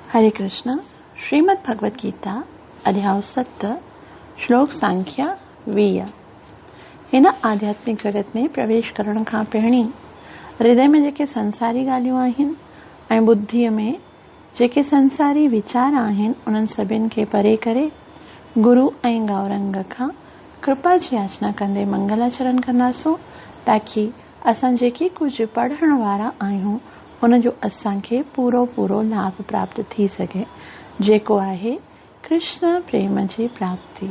हरे कृष्ण। श्रीमद् भगवद गीता अध्याय 7 श्लोक संख्या 20। हिन आध्यात्मिक जगत में प्रवेश करण खां पहिरीं हृदय में जेके संसारी ॻाल्हियूं आहिनि ऐं बुद्धीअ में जेके संसारी वीचार आहिनि उन्हनि सभिनि खे परे करे गुरु ऐं गौरंग खां कृपा जी याचना कंदे मंगलाचरण कंदासूं ताकि असां जेकी कुझु पढ़ण वारा आहियूं उनजो असांखे पूरो लाभ प्राप्त थी सके, जेको आहे कृष्ण प्रेम जी प्राप्ति।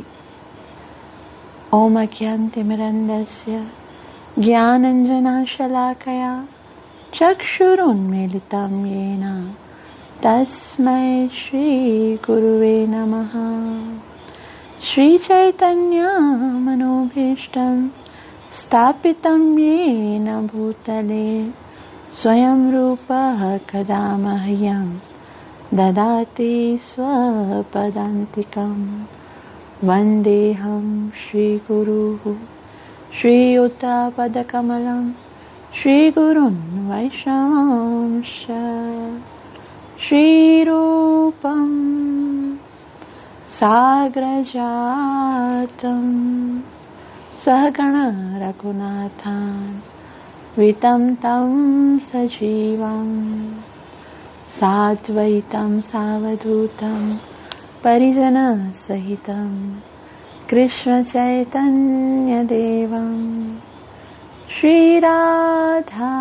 ओम अज्ञानतिमिरन्धस्य ज्ञानाञ्जनशलाकया चक्षुरुन्मीलितं येन तस्मै श्रीगुरुवे नमः। श्रीचैतन्यमनोभीष्टं स्थापितं येन भूतले स्वयं रूपः कदा मह्यं ददाति स्वपदान्तिकं। वन्देऽहं श्रीगुरुः श्रीयुतपदकमलं श्रीगुरुन् वैष्णवांश्च। श्रीरूपं साग्रजातं सहगण रघुनाथान् वितं तं सजीवं साद्वैतं सावधूतं परिजनसहितं कृष्णचैतन्यदेवं श्रीराधा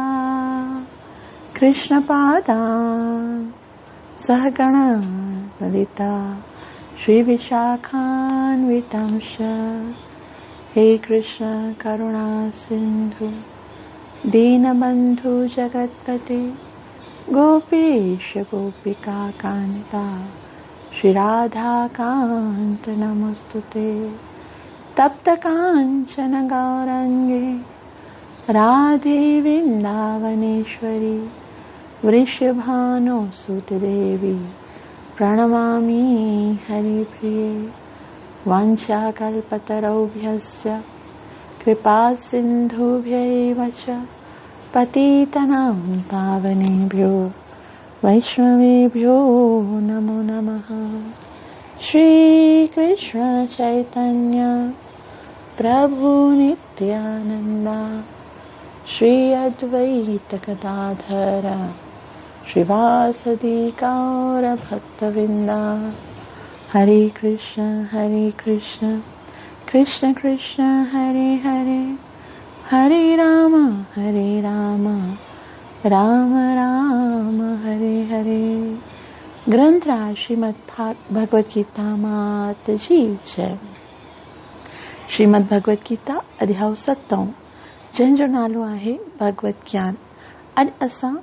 कृष्णपादान् सहगण ललिता श्रीविशाखान्वितांश्च। हे कृष्ण करुणा सिन्धु दीनबंधु जगत्पते गोपीश गोपिका कांता श्री राधा कांत नमस्तुते। तप्त कांचन गौरंगे राधे वृंदावनेश्वरी वृषभानुसुते देवी प्रणमामि हरिप्रिये। वाञ्छाकल्पतरुभ्यश्च कृपा सिन्धुभ्यैव च पतितनां पावनेभ्यो वैष्णवेभ्यो नमो नमः। श्रीकृष्ण चैतन्य प्रभु नित्यानंद श्री अद्वैत गदाधर श्रीवासदि गौर भक्तवृंदा। हरे कृष्ण कृष्ण कृष्ण हरे हरे हरे राम राम राम हरे हरे। ग्रंथराज श्रीमद् भगवद गीता मात जी जय। श्रीमद् भगवद गीता अध्याय 7 जंहिंजो नालो आहे भगवत ज्ञान। अॼु असां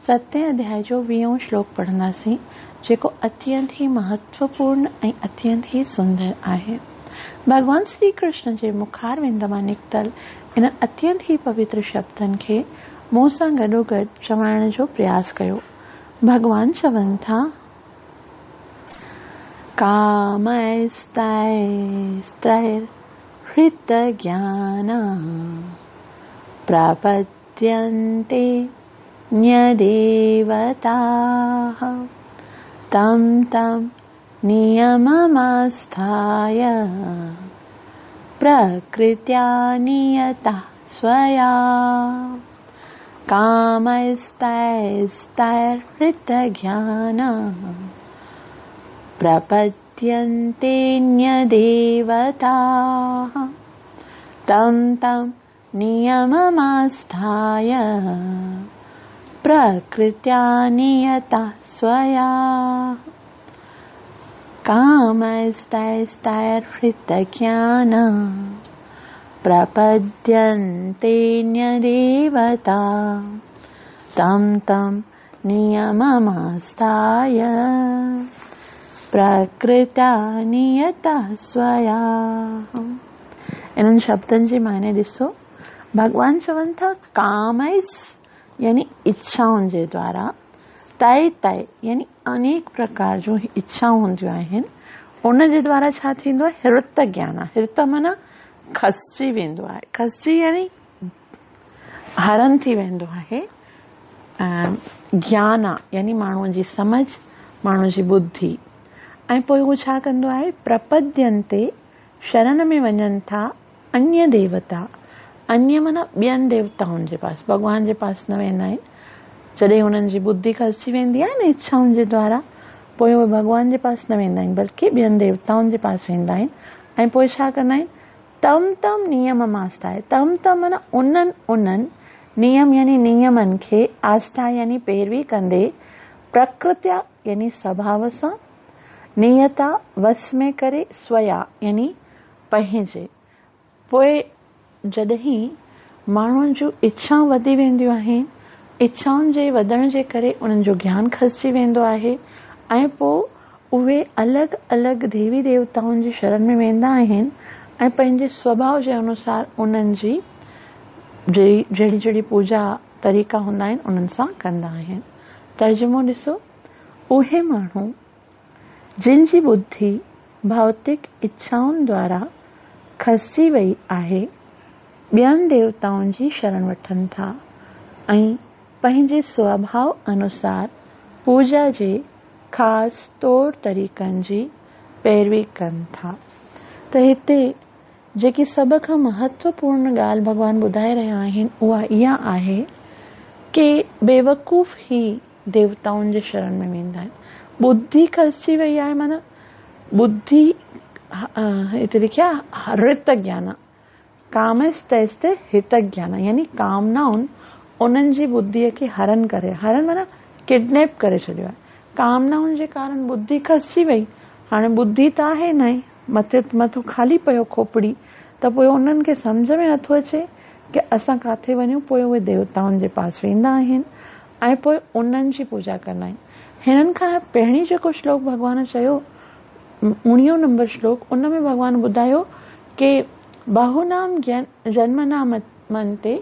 7 अध्याय जो 20 श्लोक पढ़ंदासीं, जेको अत्यंत ही महत्वपूर्ण ऐं अत्यंत ही सुंदर आहे। भगवान श्री कृष्ण जे मुखारविंद मां निकतल इन अत्यंत ही पवित्र शब्दनि खे मूं सां गॾोगॾु चवाइण जो प्रयास कयो। भगवान चवनि था, कामैस्तैर्हृत ज्ञान प्रपद्यन्ते न्यदेवताः तं नियममास्थाय प्रकृत्या नियता स्वया। कामैस्तैर्हृत ज्ञान प्रपद्यन्ते न्यदेवताः तं नियममास्थाय प्रकृत्या नियता स्वया। कामैस्तैर्हृत ज्ञान प्रपद्यन्ते न्यदेवता तं नियममास्थाय प्रकृत्या नियता स्वया। इन्हनि शब्दनि जी मायने ॾिसो। भगवान चवनि था कामैस यानी इच्छाउनि जे द्वारा, तय यानी अनेक प्रकार जूं इच्छाऊं हूंदियूं आहिनि, उन जे द्वारा छा थींदो आहे? हृत ज्ञान। हृत माना खसजी वेंदो आहे। खसजी यानी हरण थी वेंदो आहे। ज्ञान यानी माण्हूअ जी समझ माण्हू जी बुद्धि। ऐं पोइ उहो छा कंदो आहे, प्रपद्यन्ते शरण में वञनि था अन्य देवता। अन्य माना ॿियनि देवताउनि जे पास, भॻवान जे पास न वेंदा आहिनि। जॾहिं हुननि जी बुद्धि खसिजी वेंदी आहे न इच्छाउनि जे द्वारा, पोइ उहे भॻवान जे पास न वेंदा आहिनि बल्कि ॿियनि देवताउनि जे पास वेंदा आहिनि। ऐं पोइ छा कंदा आहिनि, तम तम नियम आस्थाए। तम तम माना उन्हनि नियम यानी नियमनि खे, आस्था यानी पैरवी कंदे, प्रकृत्या यानी स्वभाव सां, नियता वस में करे, स्वया यानी पंहिंजे। पोइ जॾहिं माण्हुनि जूं इच्छाऊं वधी वेंदियूं आहिनि, इच्छाउनि जे वधण जे करे उन्हनि जो ज्ञान खसिजी वेंदो आहे ऐं पोइ उहे अलॻि अलॻि देवी देवताउनि जी शरण में वेंदा आहिनि ऐं पंहिंजे स्वभाव जे अनुसार उन्हनि जी जहिड़ी जहिड़ी पूजा तरीक़ा हूंदा आहिनि उन्हनि सां कंदा आहिनि। तर्जुमो ॾिसो, उहे माण्हू जिन जी बुद्धि भौतिक इच्छाउनि द्वारा खसिजी वई आहे, ॿियनि देवताउनि जी शरण वठनि था ऐं पंहिंजे स्वभाव अनुसार पूजा जे ख़ासि तौर तरीक़नि जी पैरवी कनि था। त हिते जेकी सभ खां महत्वपूर्ण ॻाल्हि भॻवान ॿुधाए रहिया आहिनि उहा इहा आहे कि बेवकूफ़ ई देवताउनि जे शरण में वेंदा आहिनि। बुद्धि खसिजी वई आहे, माना बुद्धि हिते लिखिया हृत ज्ञान, कामस्तैस्ते हित ज्ञान, यानी कामनाउनि उन्हनि जी बुद्धीअ खे हरण करे, हरण माना किडनैप करे छॾियो आहे। कामनाउनि जे कारण बुद्धि खसिजी वई, हाणे बुद्धि त आहे न, मथो खाली पियो खोपड़ी, त पोइ उन्हनि खे सम्झ में नथो अचे कि असां काथे वञूं। पोइ उहे देवताउनि जे पास वेंदा आहिनि ऐं पोइ उन्हनि जी पूजा कंदा आहिनि। हिननि खां पहिरीं जेको श्लोक भॻवान चयो, 19 नंबर श्लोक, उन में भॻवान ॿुधायो कि बहुनाम जन्मनाम मन्ते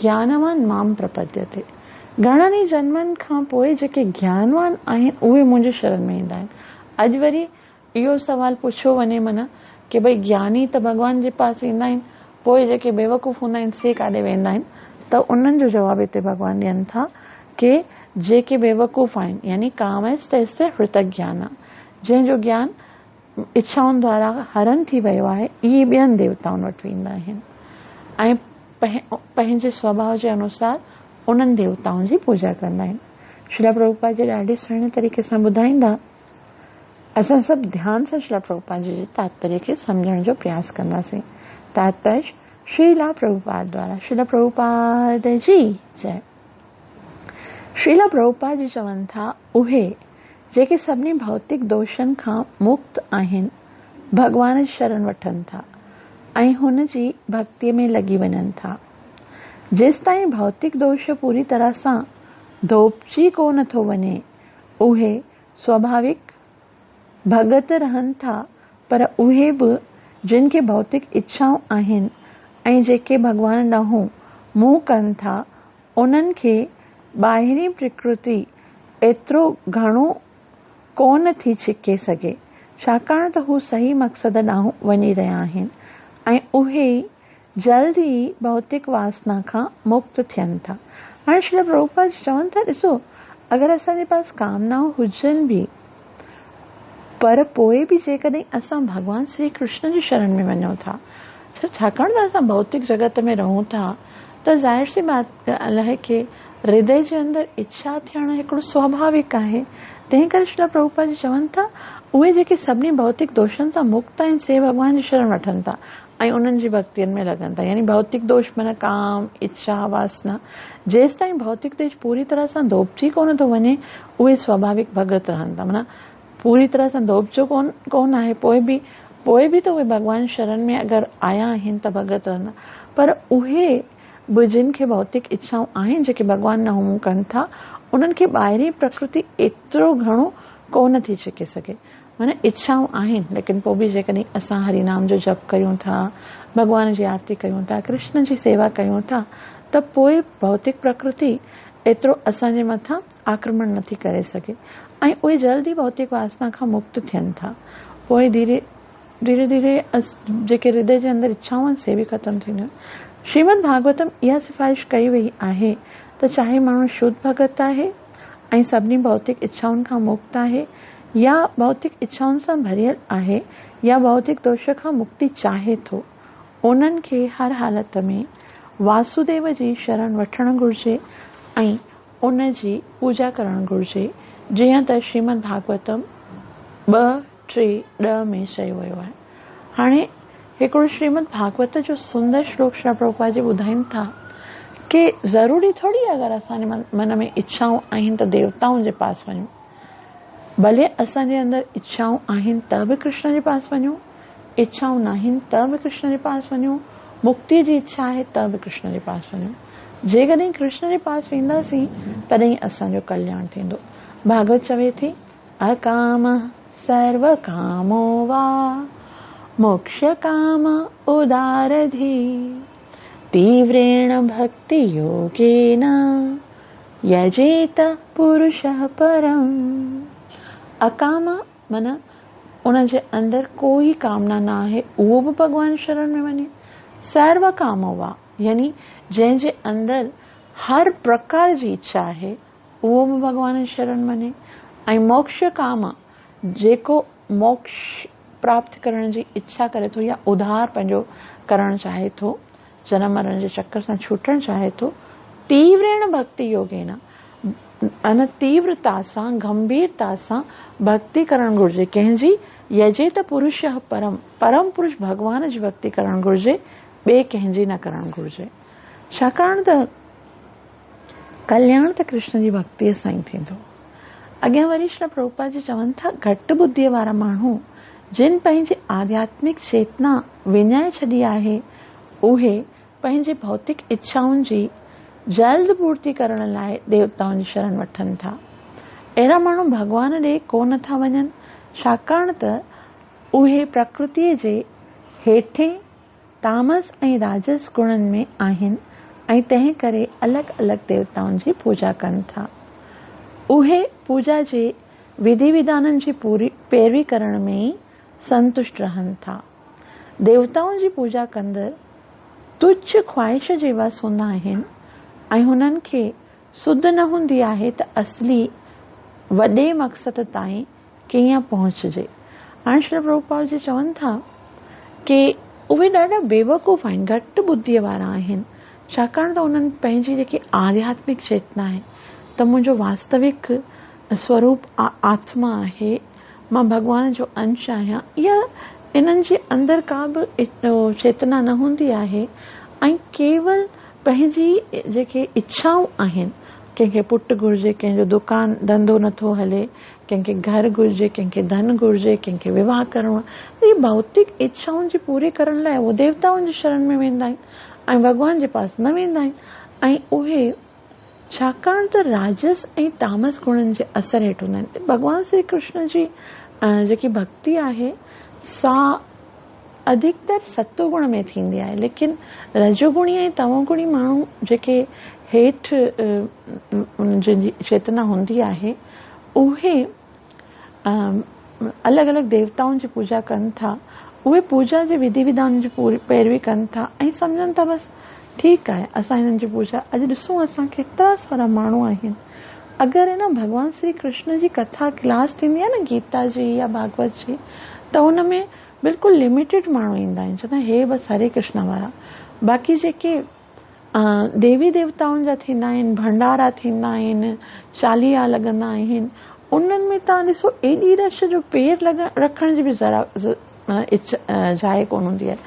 ज्ञानवान माम प्रपद्यते। घणनि ई जन्मनि खां पोइ जेके ज्ञानवान आहिनि उहे मुंहिंजे शरण में ईंदा आहिनि। अॼु वरी इहो सवाल पुछियो वञे माना कि भई ज्ञानी त भॻवान जे पास ईंदा आहिनि, पोइ जेके बेवकूफ़ हूंदा आहिनि से काॾे वेंदा आहिनि। त उन्हनि जो जवाबु हिते भॻवान ॾियनि था कि जेके बेवकूफ़ आहिनि यानी कामस्तैस्ते हृत ज्ञान, जंहिंजो ज्ञान इच्छाउनि द्वारा हरण थी वियो आहे, इहे ॿियनि देवताउनि वटि वेंदा आहिनि ऐं पंहिंजे स्वभाव जे अनुसार उन्हनि देवताउनि जी पूजा कंदा आहिनि। श्रील प्रभुपाद जी ॾाढे सुहिणे तरीक़े सां ॿुधाईंदा। असां सभु ध्यान सां श्रील प्रभुपाद जी तात्पर्य खे सम्झण जो प्रयास कंदासीं। तात्पर्य श्रील प्रभुपाद द्वारा। श्रील प्रभुपाद जी जय। श्रील प्रभुपाद जी चवनि था, उहे जेके सभिनी भौतिक दोषनि खां मुक्त आहिनि, भॻवान जी शरण वठनि था ऐं हुन जी भक्तीअ में लॻी वञनि था। जेसिताईं भौतिक दोष पूरी तरह सां धोपजी कोन थो वञे, उहे स्वाभाविक भगत रहनि था, पर उहे बि जिन खे भौतिक इच्छाऊं आहिनि ऐं जेके भॻवान ॾांहुं मुंहुं कनि था, उन्हनि खे ॿाहिरीं प्रकृति एतिरो घणो कोन थी छिके सघे, छाकाणि त हू सही मक़सद ॾांहुं वञी रहिया आहिनि ऐं उहे जल्द ई भौतिक वासना खां मुक्त थियनि था। हाणे श्री प्रभुपाद चवनि था, ॾिसो, अगरि असांजे पास कामनाऊं हुजनि बि, पर पोइ बि जेकॾहिं असां भॻवान श्री कृष्ण जी शरण में वञूं था, छाकाणि त असां भौतिक जगत में रहूं था, त ज़ाहिर सी बात आहे कि हृदय जे अंदरि इच्छा थियण हिकिड़ो स्वाभाविक आहे। तंहिं करे श्री प्रभुपाद जी चवनि था, उहे जेके सभिनी भौतिक दोषनि सां मुक्त आहिनि से भॻवान जी शरण वठनि था ऐं उन्हनि जी भक्तियुनि में लॻनि था। यानी भौतिक दोष माना काम, इच्छा, वासना, जेसि ताईं भौतिक देश पूरी तरह सां धोपजी कोन थो वञे, उहे स्वाभाविक भगत रहनि था। माना पूरी तरह सां धोपजो कोन आहे, पोइ बि त उहे भॻवान शरण में अगरि आया आहिनि त भगत रहंदा। पर उहे बि जिन खे भौतिक इच्छाऊं आहिनि, जेके भॻवान न मुंहुं कनि था, उन्हनि खे ॿाहिरीं प्रकृति एतिरो घणो कोन थी छिके सघे। माना इच्छाऊं आहिनि, लेकिन पोइ बि जेकॾहिं असां हरिनाम जो जप कयूं था, भॻवान जी आरती कयूं था, कृष्ण जी सेवा कयूं था, त पोइ भौतिक प्रकृति एतिरो असांजे मथां आक्रमण नथी करे सघे ऐं उहे जल्दी भौतिक वासना खां मुक्त थियनि था। पोइ धीरे धीरे जेके हृदय जे अंदरि इच्छाऊं आहिनि से बि ख़तमु थींदियूं। श्रीमद भागवतम इहा सिफ़ारिश कई वई आहे त चाहे माण्हू शुद्ध भगत आहे ऐं सभिनी भौतिक इच्छाउनि खां मुक्त आहे, या भौतिक इच्छाउनि सां भरियल आहे या भौतिक दोष खां मुक्ति चाहे थो, उन्हनि खे हर हालत में वासुदेव जी शरण वठणु घुर्जे ऐं उन जी पूजा करणु घुर्जे, जीअं त श्रीमद भागवतम 2:3 में चयो वियो आहे। हाणे हिकिड़ो श्रीमद भागवत जो सुंदर श्लोक श्री प्रभुपाद जी ॿुधाइनि था कि ज़रूरी थोड़ी अगरि असांजे मन में इच्छाऊं आहिनि त देवताउनि जे पास वञूं, भले असांजे अंदरि इच्छाऊं आहिनि त बि कृष्ण जे पास वञूं, इच्छाऊं न आहिनि त बि कृष्ण जे पास वञूं, मुक्ति जी इच्छा आहे त बि कृष्ण जे पास वञूं। जेकॾहिं कृष्ण जे पास वेंदासीं तॾहिं असांजो कल्याण थींदो। भागवत चवे थी, अकाम सर्व कामो वा मोक्ष काम उदारधी तीव्रेण भक्ति योगेन यजेत पुरुषः परम। अकाम मन उन जे अंदर कोई कामना ना आहे, उहो बि भगवान शरण में वञे। सर्व कामो वा यानी जंहिंजे अंदर हर प्रकार जी इच्छा आहे, उहो बि भगवान शरण वञे। ऐं मोक्ष काम, जेको मोक्ष प्राप्त करण जी इच्छा करे थो या उधार पंहिंजो करणु चाहे थो, जनम मरण जे चक्कर सां छूटणु चाहे थो, तीव्रेण भक्ति योगेन अन तीव्रता सां गंभीरता सां भक्ति करणु घुर्जे। कंहिंजी? यजे त पुरुष परम, परम पुरुष भगवान जी भक्ति करणु घुर्जे, ॿिए कंहिंजी न करणु घुर्जे। छाकाणि त कल्याण त कृष्ण जी भक्तीअ सां ई थींदो। अॻियां वरी श्री प्रभुपाद जी चवनि था, घटि बुद्धीअ वारा माण्हू जिन पंहिंजी आध्यात्मिक चेतना विञाए छॾी आहे, उहे पंहिंजे भौतिक इच्छाउनि जी जल्द पूर्ति करण लाइ देवताउनि जी शरण वठनि था। अहिड़ा माण्हू भगवान ॾे कोन था वञनि, छाकाणि त उहे प्रकृतिअ जे हेठे तामस ऐं राजस गुणनि में आहिनि ऐं तंहिं करे अलॻि अलॻि देवताउनि जी पूजा कनि था। उहे पूजा जे विधि विधाननि जी पैरवी करण में ई संतुष्ट रहनि था। देवताउनि जी पूजा कंदड़ तुच्छ ख्वाहिश जे वस हूंदा आहिनि ऐं हुननि खे सुध न हूंदी आहे त असली वॾे मक़सद ताईं कीअं पहुचजे। हाणे श्री प्रभुपाद जी चवनि था कि उहे ॾाढा बेवकूफ़ आहिनि, घटि बुद्धीअ वारा आहिनि, छाकाणि त उन्हनि पंहिंजी जेकी आध्यात्मिक चेतना आहे त मुंहिंजो वास्तविक स्वरूप आत्मा आहे, मां भगवान जो अंश आहियां, या इन्हनि जे अंदरि का बि चेतना न हूंदी आहे ऐं केवल पंहिंजी जेके इच्छाऊं आहिनि, कंहिंखे पुटु घुर्जे, कंहिंजो दुकान धंधो नथो हले, कंहिंखे घर घुर्जे, कंहिंखे धन घुर्जे, कंहिंखे विवाह करणो आहे, इहे भौतिक इच्छाउनि जी पूरी करण लाइ उहे देवताउनि जी शरण में वेंदा आहिनि ऐं भगवान जे पास न वेंदा आहिनि। ऐं उहे छाकाणि त राजस ऐं तामस गुणनि जे असर हेठि हूंदा आहिनि। भगवान श्री कृष्ण जी जेकी भक्ति आहे सा अधिकतर सत्वगुण में थींदी आहे, लेकिन रजोगुणी ऐं तमोगुणी माण्हू जेके हेठि जंहिंजी चेतना हूंदी आहे, उहे अलॻि अलॻि देवताउनि जी पूजा कनि था। उहे पूजा जे विधि विधान जी पैरवी कनि था ऐं सम्झनि था बसि ठीकु आहे, असां हिननि जी पूजा, अॼु ॾिसूं असां केतिरा सारा माण्हू आहिनि। अगरि न भगवान श्री कृष्ण जी कथा क्लास थींदी आहे न, गीता जी या भागवत जी, त हुन में बिल्कुलु लिमिटेड माण्हू ईंदा आहिनि, चवंदा हे बसि हरे कृष्ण वारा। बाक़ी जेके देवी देवताउनि जा थींदा आहिनि, भंडारा थींदा आहिनि, चालीहा लॻंदा आहिनि, उन्हनि में तव्हां ॾिसो एॾी रश जो पेर रखण जी बि ज़रा जाइ कोन हूंदी आहे।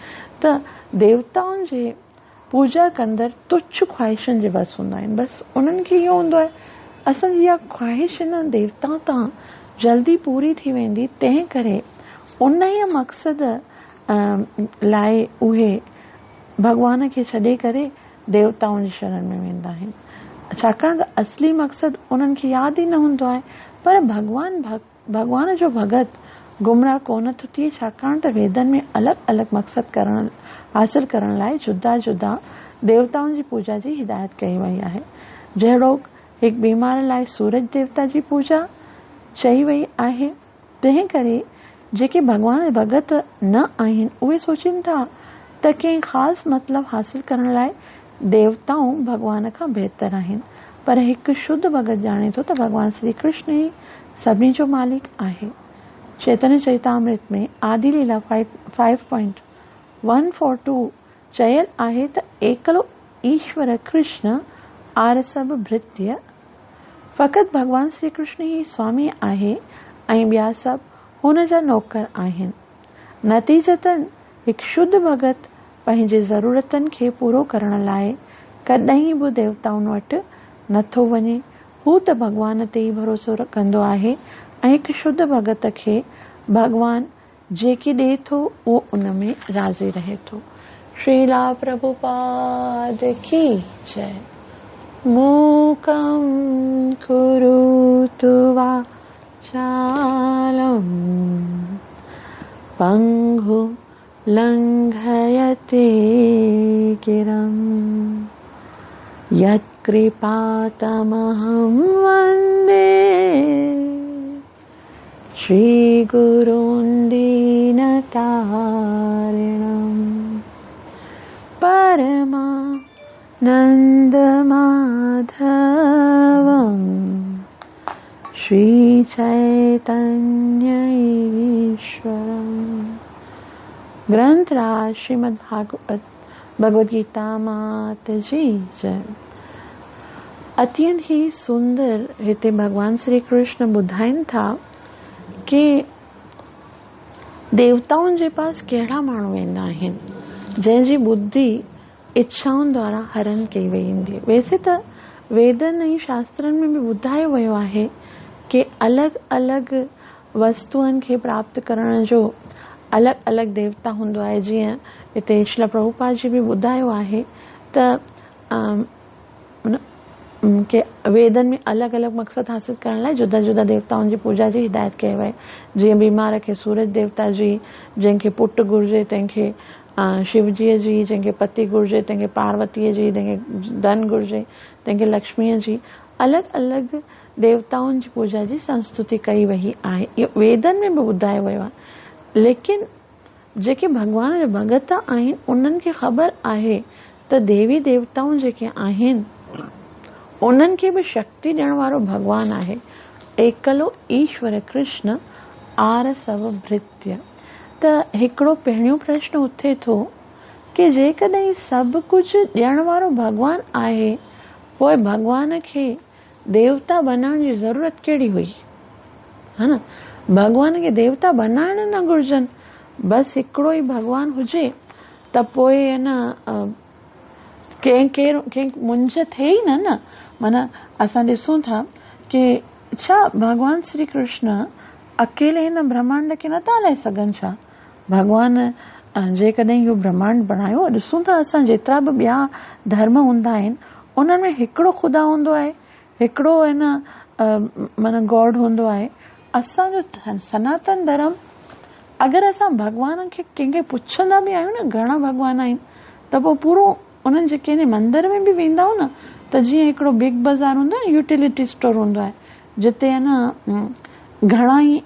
त देवताउनि जे पूजा कंदड़ तुच्छ ख्वाहिशनि जे बसि हूंदा आहिनि, बसि उन्हनि खे इहो हूंदो आहे असांजी इहा ख्वाहिश न देवता तां जल्दी पूरी थी वेंदी, तंहिं करे उन ई मक़सद लाइ उहे भगवान खे छॾे करे देवताउनि जी शरण में वेंदा आहिनि, छाकाणि त असली मक़सद उन्हनि खे यादि ई न हूंदो आहे। पर भगवान जो भगत गुमराह कोन थो थिए, छाकाणि त वेदनि में अलॻि अलॻि मक़सद हासिल करण लाइ जुदा जुदा देवताउनि जी पूजा जी हिदायत कई वई आहे। जहिड़ो हिकु बीमार लाइ सूरज देवता जी पूजा चई वई आहे, तंहिं करे जेके भगवान भगत न आहिनि उहे सोचनि था त कंहिं ख़ासि मतिलबु हासिल करण लाइ देवताऊं भगवान खां बहितर आहिनि। पर हिकु शुद्ध भगत जाने थो त भगवान श्री कृष्ण ई सभिनी जो मालिक आहे। चैतन्य चरितामृत में आदि लीला 5.142 चयल आहे त एकलो ईश्वर कृष्ण आर सब भृत्य। फ़क़ति भगवान श्री कृष्ण ई स्वामी आहे ऐं ॿिया सभु हुन जा नौकर आहिनि। नतीजतन हिकु शुद्ध भगत पंहिंजे ज़रूरतनि खे पूरो करण लाइ कॾहिं बि देवताउनि वटि नथो वञे। हू त भगवान ते ई भरोसो कंदो आहे ऐं हिकु शुद्ध भगत खे भगवान जेकी ॾे थो उहो उन में राज़ी रहे थो। श्रीला प्रभुपाद की जय। मूकं करोतु वाचालं पङ्गुं लङ्घयते गिरं यत्कृपातमहं वन्दे श्रीगुरुं दीनतारिणं परमानन्दमाधवं श्रीचैतन्य ईश्वरम्। ग्रंथराज श्रीमद् भगवद गीता मात जी जय। अत्यंत ही सुंदर हिते भगवान श्री कृष्ण ॿुधाइनि था कि देवताउनि जे पास कहिड़ा माण्हू वेंदा आहिनि जंहिंजी बुद्धि इच्छाउनि द्वारा हरण कई वई ईंदी। वैसे त वेदनि ऐं शास्त्रनि में बि ॿुधायो वियो आहे कि अलॻि अलॻि वस्तुअनि खे प्राप्त करण जो अलॻि अलॻि देवता हूंदो आहे। जीअं हिते श्रील प्रभुपाद जी बि ॿुधायो आहे त के वेदनि में अलॻि अलॻि मक़सद हासिल करण लाइ जुदा जुदा देवताउनि जी पूजा जी हिदायत कई वई। जीअं बीमार खे सूरज देवता जी, जंहिंखे पुटु घुरिजे तंहिंखे शिवजीअ जी, जंहिंखे पति घुरिजे तंहिंखे पार्वतीअ जी, जंहिंखे धन घुरिजे तंहिंखे लक्ष्मीअ जी, अलॻि अलॻि देवताउनि जी पूजा जी संस्तुति कई वई आहे। इहो वेदनि में बि ॿुधायो वियो आहे। लेकिन जेके भगवान जा भगत आहिनि उन्हनि खे ख़बर आहे त देवी देवताऊं जेके आहिनि उन्हनि खे बि शक्ति ॾियण वारो भगवान आहे। एकलो ईश्वर कृष्ण आर सब भृत्य। त हिकिड़ो पहिरियों प्रश्न उथे थो कि जेकॾहिं सभु कुझु ॾियण वारो भगवान आहे पोइ भगवान खे देवता बनाइण जी ज़रूरत कहिड़ी हुई, है न। भगवान खे देवता बनाइण न घुरिजनि, बसि हिकिड़ो ई भगवान हुजे त पोइ आहे न कंहिं मुंझ थिए ई न। माना असां ॾिसूं था कि छा भगवान श्री कृष्ण अकेले हिन ब्रह्मांड खे नथा हलाए सघनि छा? भगवान जेकॾहिं इहो ब्रह्मांड बणायो, ॾिसूं था असां जेतिरा बि ॿिया धर्म हूंदा आहिनि उन्हनि में हिकिड़ो ख़ुदा हूंदो आहे, हिकिड़ो आहे न माना गॉड हूंदो आहे। असांजो सनातन धर्म, अगरि असां भगवान खे कंहिंखे पुछंदा बि आहियूं न घणा भगवान आहिनि त पोइ पूरो उन्हनि जे कंहिं मंदर में बि वेंदा आहियूं न त जीअं हिकिड़ो बिग बाज़ार हूंदो आहे, यूटिलिटी स्टोर हूंदो आहे जिते आहे न घणा ई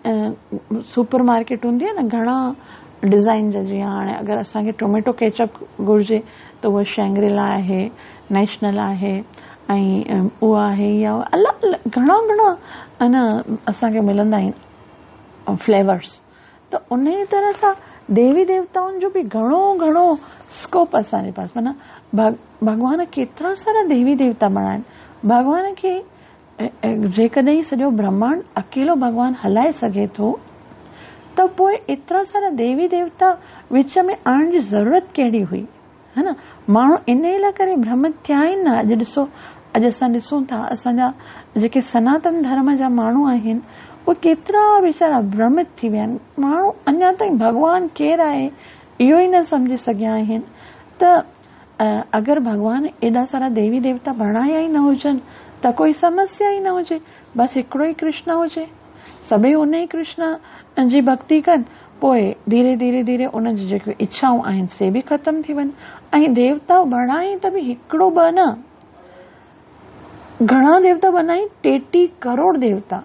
सुपर मार्केट हूंदी आहे न, घणा डिज़ाइन जा। जीअं हाणे अगरि असांखे टोमेटो केचप घुरिजे त उहा शैंग्रीला आहे, नेशनल आहे ऐं उहा आहे या अलॻि अलॻि घणा घणा आहे न असांखे मिलंदा आहिनि फ्लेवर्स। त उन ई तरह सां देवी देवताउनि जो बि घणो घणो स्कोप असांजे पास। माना भगवान केतिरा सारा देवी देवता बणाइनि। भगवान खे जेकॾहिं सॼो ब्रह्मांड अकेलो भगवान हलाए सघे थो त पोइ एतिरा सारा देवी देवता विच में आणण जी ज़रूरत कहिड़ी हुई, है न। माण्हू इन लाइ करे भ्रमित थिया आहिनि न। अॼु ॾिसो, अॼु असां ॾिसूं था असांजा जेके सनातन धर्म जा माण्हू आहिनि उहे केतिरा वीचारा भ्रमित थी विया आहिनि। माण्हू अञा ताईं भगवान केरु आहे इहो ई न सम्झी सघिया आहिनि। त अगरि भगवान एॾा सारा देवी देवता बणाया ई न हुजनि त कोई समस्या ई न हुजे, बसि हिकिड़ो ई कृष्ण हुजे, सभई उन ई कृष्ण जी भक्ति कनि, पोइ धीरे धीरे धीरे उन जी जेके इच्छाऊं आहिनि से बि ख़तम थी वञनि। ऐं देवता बणाई त बि हिकिड़ो ॿ न, घणा देवता बनाई, 33 करोड़ देवता।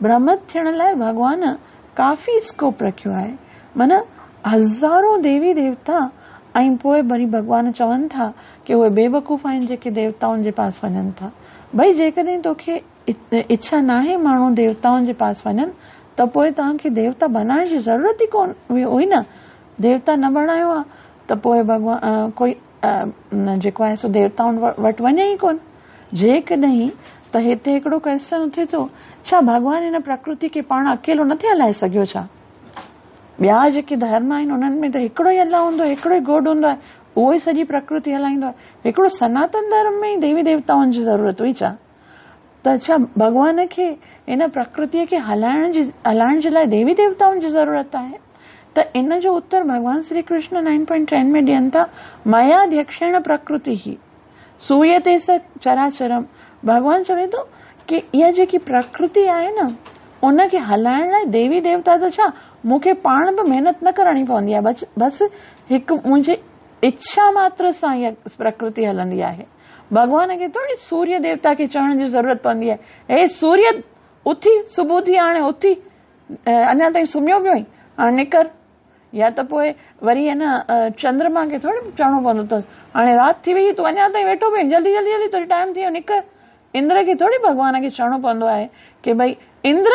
भ्रमित थियण लाइ भगवान काफ़ी स्कोप रखियो आहे। माना हज़ारों देवी देवता ऐं पोइ वरी भगवान चवनि था कि उहे बेवकूफ़ आहिनि जेके देवताउनि जे पास वञनि था। भई जेकॾहिं तोखे इच्छा न आहे माण्हू देवताउनि जे पास वञनि त पोइ तव्हांखे देवता बनाइण जी ज़रूरत ई कोन हुई न। देवता न बणायो आहे त पोइ भगवान कोई जेको आहे सो देवताउनि वटि वञे ई कोन। जेकॾहिं त हिते हिकिड़ो क्वेश्चन उथे थो, छा भगवान हिन प्रकृति खे पाण अकेलो नथे हलाए सघियो छा? ॿिया जेके धर्म आहिनि उन्हनि में त हिकिड़ो ई अल्लाह हूंदो आहे, हिकिड़ो ई गॉड हूंदो आहे, उहो ई सॼी प्रकृति हलाईंदो आहे। हिकिड़ो सनातन धर्म में ई देवी देवताउनि जी ज़रूरत हुई छा? त छा भगवान खे इन प्रकृतिअ खे हलाइण जे लाइ देवी देवताउनि जी ज़रूरत आहे? त इन जो उत्तर भगवान श्री कृष्ण 9.10 में ॾियनि था, मयाध्यक्षेण प्रकृति ही सूयते स चराचरम। भगवान चवे थो कि इहा जेकी प्रकृति आहे न उनखे हलाइण लाइ देवी देवता त छा, मूंखे पाण बि महिनत न करणी पवंदी आहे, बसि हिकु मुंहिंजी इच्छा मात्र सां इहा प्रकृति हलंदी आहे। भगवान खे थोड़ी सूर्य देवता खे चवण जी ज़रूरत पवंदी आहे, हे सूर्य उथी, सुबुह थी हाणे उथी, अञा ताईं सुम्हियो पियो आहीं, हाणे निकर। या त पोइ वरी चंद्रमा खे थोड़ी चवणो पवंदो अथसि, हाणे राति थी वई, तूं अञा ताईं वेठो पियो, जल्दी जल्दी जल्दी तुंहिंजो टाइम थी वियो, निकर। इंद्र खे थोड़ी भगवान खे चवणो पवंदो आहे कि भई इंद्र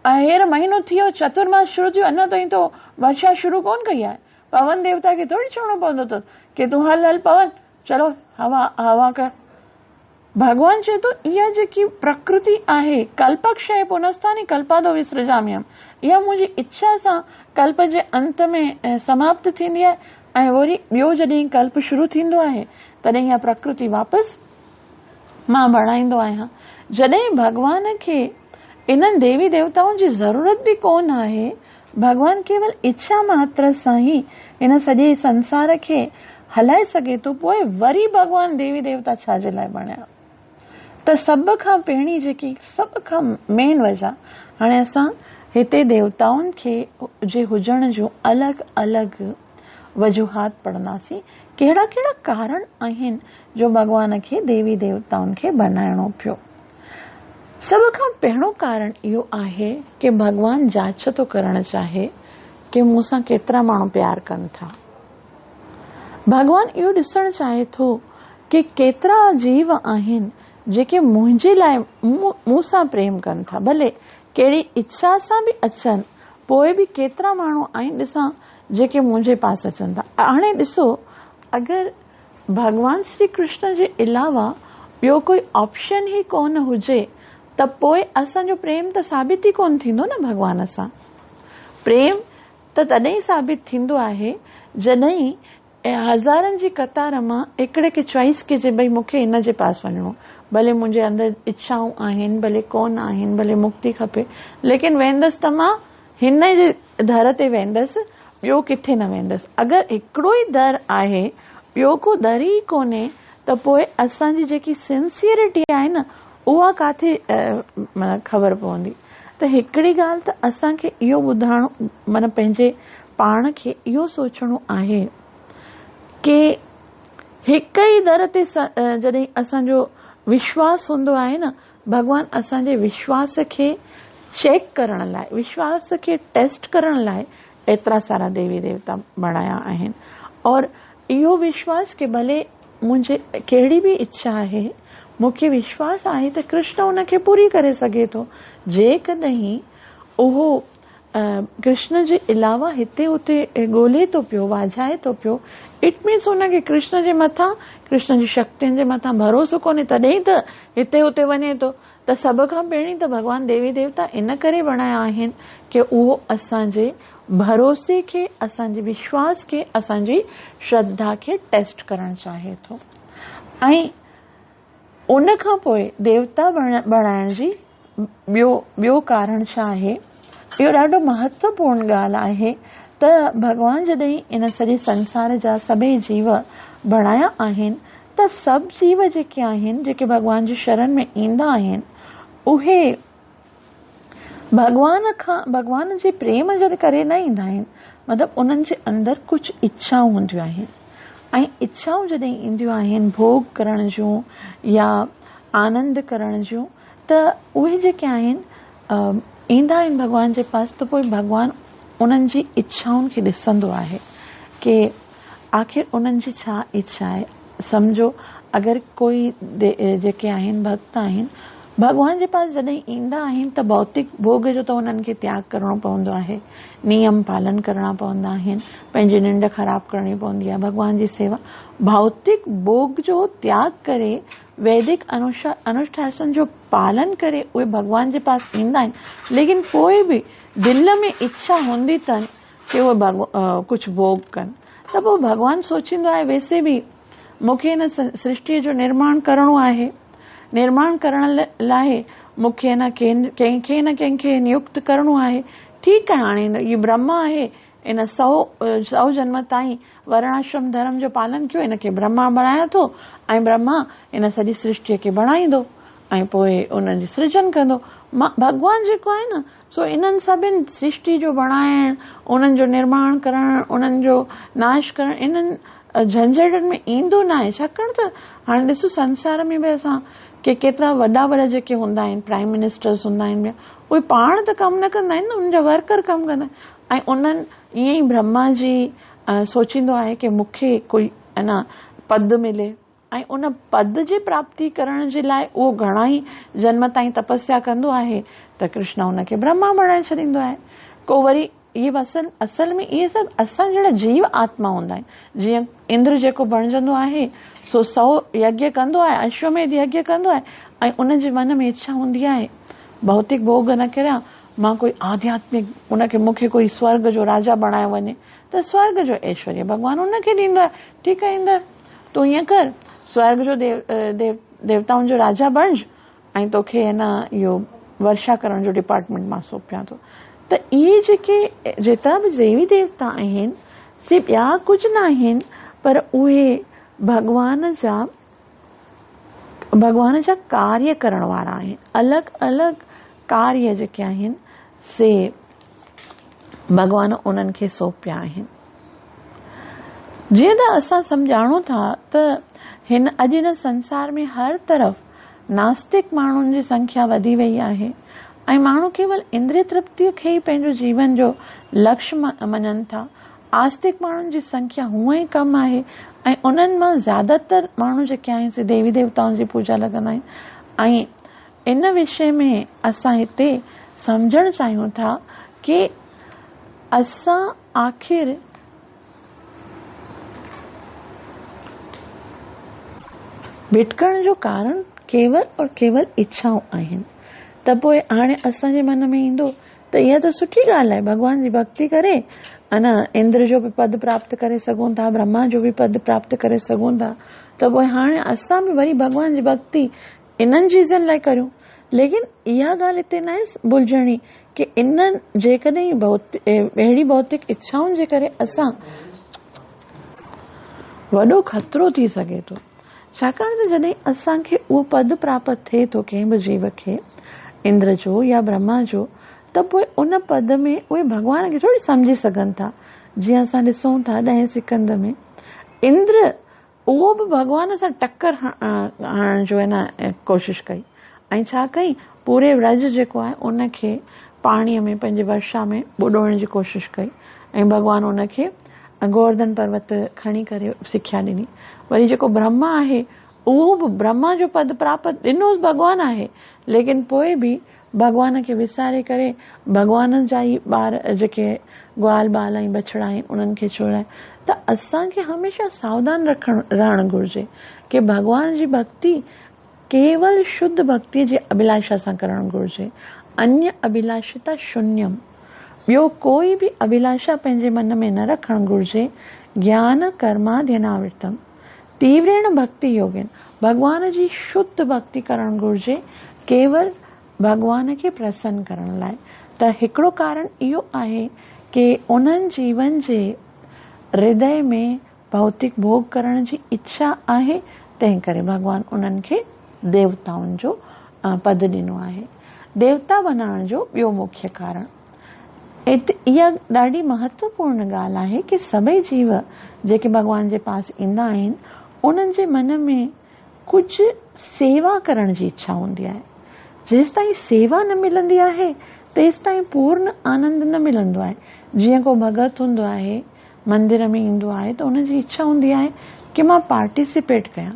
हींअर महीनो थी वियो, चतुर्मास शुरू थियो, अञा ताईं तो वर्षा शुरू कोन कई आहे। पवन देवता खे थोड़ी चवणो पवंदो अथसि कि तूं हल पवन, चलो हवा कर। भगवान चए थो इहा जेकी प्रकृति आहे, कल्पक्षय पुनस्तानी कल्पादो विसृजाम्यहम्, इहा मुंहिंजी इच्छा सां कल्प जे अंत में समाप्त थींदी आहे ऐं वरी ॿियो जॾहिं कल्प शुरू थींदो आहे तॾहिं इहा प्रकृति वापसि मां बणाईंदो आहियां। जॾहिं भगवान खे इन्हनि देवी देवताउनि जी ज़रूरत बि कोन आहे, भगवान केवल इच्छा मात्र सां ई इन सॼे संसार खे हलाए सघे थो, पोइ वरी भगवान देवी देवता छा जे लाइ बणिया? त सभ खां पहिरीं जेकी सभ खां मेन वजह, हाणे असां हिते देवताउनि खे जे हुजण जूं अलॻि अलॻि वजूहात पढ़ंदासीं, कहिड़ा कहिड़ा कारण आहिनि जो भगवान खे देवी देवताउनि खे बनाइणो पियो। सभ खां पहिरियों कारण इहो आहे कि भगवान जांच थो करणु चाहे कि मूंसां केतिरा माण्हू प्यार कनि था। भगवान इहो ॾिसणु चाहे थो कि केतिरा जीव आहिनि जेके मुंहिंजे लाइ मूंसां प्रेम कनि था, भले कहिड़ी इच्छा सां बि अचनि, पोइ बि केतिरा माण्हू आहिनि ॾिसां जेके मुंहिंजे पास अचनि था। हाणे ॾिसो, अगरि भगवान श्री कृष्ण जे अलावा ॿियो कोई ऑप्शन ई कोन हुजे त पोइ असांजो प्रेम त साबित ई कोन थींदो न भगवान सां। प्रेम त तॾहिं साबित थींदो आहे जॾहिं हज़ारनि जी कतार मां हिकिड़े खे चॉइस कजे, भई मूंखे हिन जे पास वञिणो, भले मुंहिंजे अंदरि इच्छाऊं आहिनि, भले कोन आहिनि, भले मुक्ति खपे, लेकिन वेंदसि त मां हिन जे दर ते वेंदसि, ॿियो किथे न वेंदसि। अगरि हिकिड़ो ई दर आहे, ॿियो को दर ई कोन्हे, त पोइ असांजी जेकी सिंसियरिटी आहे न उहा काथे ख़बर पवंदी। त हिकिड़ी ॻाल्हि त असांखे इहो ॿुधाइणो, माना पंहिंजे पाण खे इहो सोचणो आहे कि हिक ई दर ते जॾहिं असांजो विश्वास हूंदो आहे न, भगवान असांजे विश्वास खे चेक करण लाइ, विश्वास खे टेस्ट करण लाइ एतिरा सारा देवी देवता बणाया आहिनि। और इहो विश्वास कि भले मुंहिंजे कहिड़ी बि इच्छा आहे, मूंखे विश्वास आहे त कृष्ण उनखे पूरी करे सघे थो। जेकॾहिं उहो कृष्ण जे अलावा हिते उते ॻोल्हे थो पियो, वाझाए थो पियो, इट मीन्स हुनखे कृष्ण जे मथां, कृष्ण जी शक्तियुनि जे मथां भरोसो कोन्हे, तॾहिं त हिते उते वञे थो। त सभ खां पहिरीं त भगवान देवी देवता इन करे बणाया आहिनि कि उहो असांजे भरोसे खे, असांजे विश्वास खे, असांजी श्रद्धा खे टेस्ट करणु चाहे थो। ऐं उन खां पोइ देवता बणाइण जी ॿियो कारण छा आहे? इहो ॾाढो महत्वपूर्ण ॻाल्हि आहे त भगवान जॾहिं इन सॼे संसार जा सभई जीव बणाया आहिनि त सभु जीव जेके आहिनि, जेके भगवान जी शरण में ईंदा आहिनि, उहे भगवान जे प्रेम जे करे न ईंदा आहिनि। मतिलबु उन्हनि जे अंदरि कुझु इच्छाऊं हूंदियूं आहिनि, ऐं इच्छाऊं जॾहिं ईंदियूं आहिनि भोग करण जूं या आनंद करण जूं, त उहे जेके आहिनि ईंदा आहिनि भगवान जे पास, त पोइ भगवान उन्हनि जी इच्छाउनि खे ॾिसंदो आहे कि आख़िर उन्हनि जी छा इच्छा आहे। सम्झो अगरि कोई जेके आहिनि भक्त आहिनि भगवान जे पास जॾहिं ईंदा आहिनि त भौतिक भोग जो त उन्हनि खे त्याग करणो पवंदो आहे, नियम पालन करणा पवंदा आहिनि, पंहिंजी निंड ख़राब करणी पवंदी आहे, भगवान जी सेवा। भौतिक भोग जो त्याग करे वैदिक अनुष्ठान जो पालन करे उहे भगवान जे पास ईंदा आहिनि। लेकिन कोई बि दिल में इच्छा हूंदी अथनि कि उहे कुझु भोग कनि त पोइ भगवान सोचींदो आहे वैसे बि मूंखे हिन सृष्टिअ जो निर्माण करणो आहे, निर्माण करण लाइ मूंखे कंहिंखे न कंहिंखे नियुक्त करणो आहे। ठीकु आहे, हाणे इहो ब्रह्मा आहे, इन 100 जन्म ताईं वर्णाश्रम धर्म जो पालन कयो, इनखे ब्रह्मा बणायो थो ऐं ब्रह्मा इन सॼी सृष्टिअ खे बणाईंदो ऐं पोइ उनजी सृजन कंदो। भगवान जेको आहे न सो इन्हनि सभिनि सृष्टि जो बणाइण, उन्हनि जो निर्माण करण, उन्हनि जो नाश करण, इन्हनि झंझटनि में ईंदो न आहे। छाकाणि त हाणे ॾिसो संसार में बि असां के केतिरा वॾा जेके हूंदा आहिनि, प्राइम मिनिस्टर्स हूंदा आहिनि, उहे पाण त कमु न कंदा आहिनि न, उनजा वर्कर कमु कंदा आहिनि। ऐं उन्हनि ईअं ई ब्रह्मा जी सोचींदो आहे कि मूंखे कोई अञा पद मिले ऐं उन पद जी प्राप्ति करण जे लाइ उहो घणा ई जन्म ताईं तपस्या कंदो आहे त कृष्ण उनखे ब्रह्मा बणाए छॾींदो आहे। को वरी इहे असल में इहे सभु असां जहिड़ा जीव आत्मा हूंदा आहिनि। जीअं इंद्र जेको बणजंदो आहे सो 100 यज्ञ कंदो आहे, अश्वमेध यज्ञ कंदो आहे ऐं उनजे मन में इच्छा हूंदी आहे भौतिक भोग न करियां, मां कोई आध्यात्मिक मूंखे कोई स्वर्ग जो राजा बणायो वञे त स्वर्ग जो ऐश्वर्य भगवान उनखे ॾींदो आहे। ठीकु आहे इंद्र, तूं ईअं कर, स्वर्ग जो देवताउनि जो राजा बणज ऐं तोखे है न इहो वर्षा करण जो डिपार्टमेंट मां सौंपियां थो। त इहे जेतिरा बि देवी देवता आहिनि से ॿिया कुझु न आहिनि पर उहे भगवान जा कार्य करण वारा आहिनि। अलॻि अलॻि कार्य जेके आहिनि से भगवान उन्हनि खे सौंपिया आहिनि। जीअं त असां सम्झाणो था त अॼु हिन संसार में हर तरफ़ नास्तिक माण्हुनि जी संख्या वधी वई आहे ऐं माण्हू केवल इंद्रिय तृप्तिअ खे ई पंहिंजो जीवन जो लक्ष्य मञनि था। आस्तिक माण्हुनि जी संख्या हूअं ई कम आहे ऐं उन्हनि मां ज्यादातर माण्हू जेके आहिनि से देवी देवताउनि जी पूजा लॻंदा आहिनि। ऐं इन विषय में असां हिते सम्झणु चाहियूं था कि असां आख़िर भिटकण जो कारण केवल और केवल इच्छाऊं आहिनि। त पोइ हाणे असांजे मन में ईंदो त इहा त सुठी ॻाल्हि आहे, भगवान जी भक्ति करे अना इंद्र जो बि पद प्राप्त करे सघूं था, ब्रह्मा जो बि पद प्राप्त करे सघूं था। त पोइ हाणे असां बि वरी भगवान जी भक्ति इन्हनि चीज़नि लाइ करियूं। लेकिन इहा ॻाल्हि हिते न आहे भुलिजणी कि इन्हनि जेकॾहिं अहिड़ी भौतिक इच्छाउनि जे करे असां वॾो खतरो थी सघे थो। छाकाणि त जॾहिं असांखे उहो पद प्राप्त थिए थो कंहिं बि जीव खे, इंद्र जो या ब्रह्मा जो, त पोइ उन पद में उहे भगवान खे थोरी सम्झी सघनि था। जीअं असां ॾिसूं था 10 सिकंद में इंद्र उहो बि भगवान सां टक्कर हणण जो न कोशिशि कई ऐं छा कई, पूरे व्रज जेको आहे उनखे पाणीअ में पंहिंजे वर्षा में ॿुॾोइण जी कोशिशि कई ऐं भगवान उनखे गोवर्धन पर्वत खणी करे सिख्या ॾिनी। वरी जेको ब्रह्मा आहे उहो बि ब्रह्मा जो पद प्राप्त ॾिनोसि भगवान आहे, लेकिन पोइ बि भगवान खे विसारे करे भगवान जा ई ॿार जेके ग्वाल बाल ऐं बछड़ा आहिनि उन्हनि खे चोराए। त असांखे हमेशह सावधान रहणु घुर्जे कि भगवान जी भक्ति केवल शुद्ध भक्ति जी अभिलाषा सां करणु घुर्जे। अन्य अभिलाषिता शून्यम, ॿियो कोई बि अभिलाषा पंहिंजे मन में न रखणु घुर्जे। ज्ञान कर्माध्यनावृतम तीव्रेण भक्ति योगेन, भगवान जी शुद्ध भक्ति करणु घुर्जे केवल भगवान खे प्रसन्न करण लाइ। त हिकिड़ो कारण इहो आहे कि उन्हनि जीवन जे हृदय में भौतिक भोग करण जी इच्छा आहे, तंहिं करे भगवान उन्हनि खे देवताउनि जो पद ॾिनो आहे। देवता बनाइण जो ॿियो मुख्य कारण इहा ॾाढी महत्वपूर्ण ॻाल्हि आहे कि सभई जीव जेके भगवान जे पास ईंदा आहिनि उन्हनि जे मन में कुझु सेवा करण जी इच्छा हूंदी आहे। जेसि ताईं सेवा न मिलंदी आहे तेसि ताईं पूर्ण आनंद न मिलंदो आहे। जीअं को भगत हूंदो आहे, मंदिर में ईंदो आहे त उनजी इच्छा हूंदी आहे कि मां पार्टिसिपेट कयां,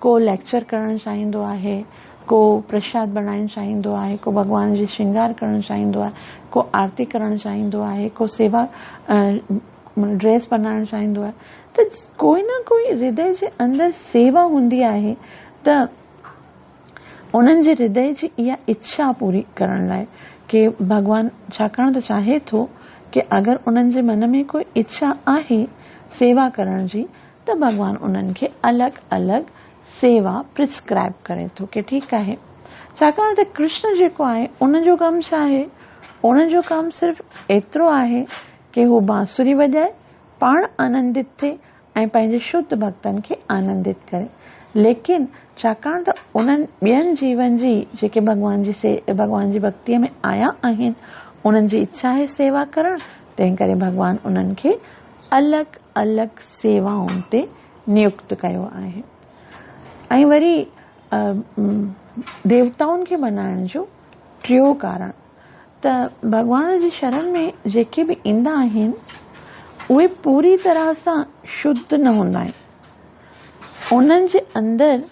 को लेक्चर करणु चाहींदो आहे, को प्रसाद बनाइणु चाहींदो आहे, को भॻवान जी श्रृंगार करणु चाहींदो आहे, को आरती करणु चाहींदो आहे, को सेवा ड्रेस बनाइणु चाहींदो आहे। त कोई न कोई हृदय जे अंदरि सेवा हूंदी आहे त उन्हनि जे हृदय जी इहा इच्छा पूरी करण लाइ कि भॻवान छाकाणि त चाहे थो कि अगरि उन्हनि जे मन में कोई इच्छा आहे सेवा करण जी त भॻवान उन्हनि खे अलॻि अलॻि सेवा प्रिस्क्राइब करे थो कि ठीकु आहे। छाकाणि त कृष्ण जेको आहे उनजो कमु छा आहे, उनजो कमु सिर्फ़ु एतिरो आहे कि हू बांसुरी वॼाए, पाण आनंदित थिए ऐं पंहिंजे शुद्ध भक्तनि खे आनंदित करे। लेकिन छाकाणि त उन्हनि ॿियनि जीवन जी जेके भॻवान जी भक्तीअ में आया आहिनि उन्हनि जी इच्छा आहे सेवा करणु, तंहिं करे भॻवान उन्हनि खे अलॻि अलॻि सेवाउनि ते नियुक्त कयो आहे। ऐं वरी देवताउनि खे मनाइण जो टियों कारण त भॻवान जी शरण में जेके बि ईंदा आहिनि उहे पूरी तरह सां शुद्ध न हूंदा आहिनि। उन्हनि जे अंदरि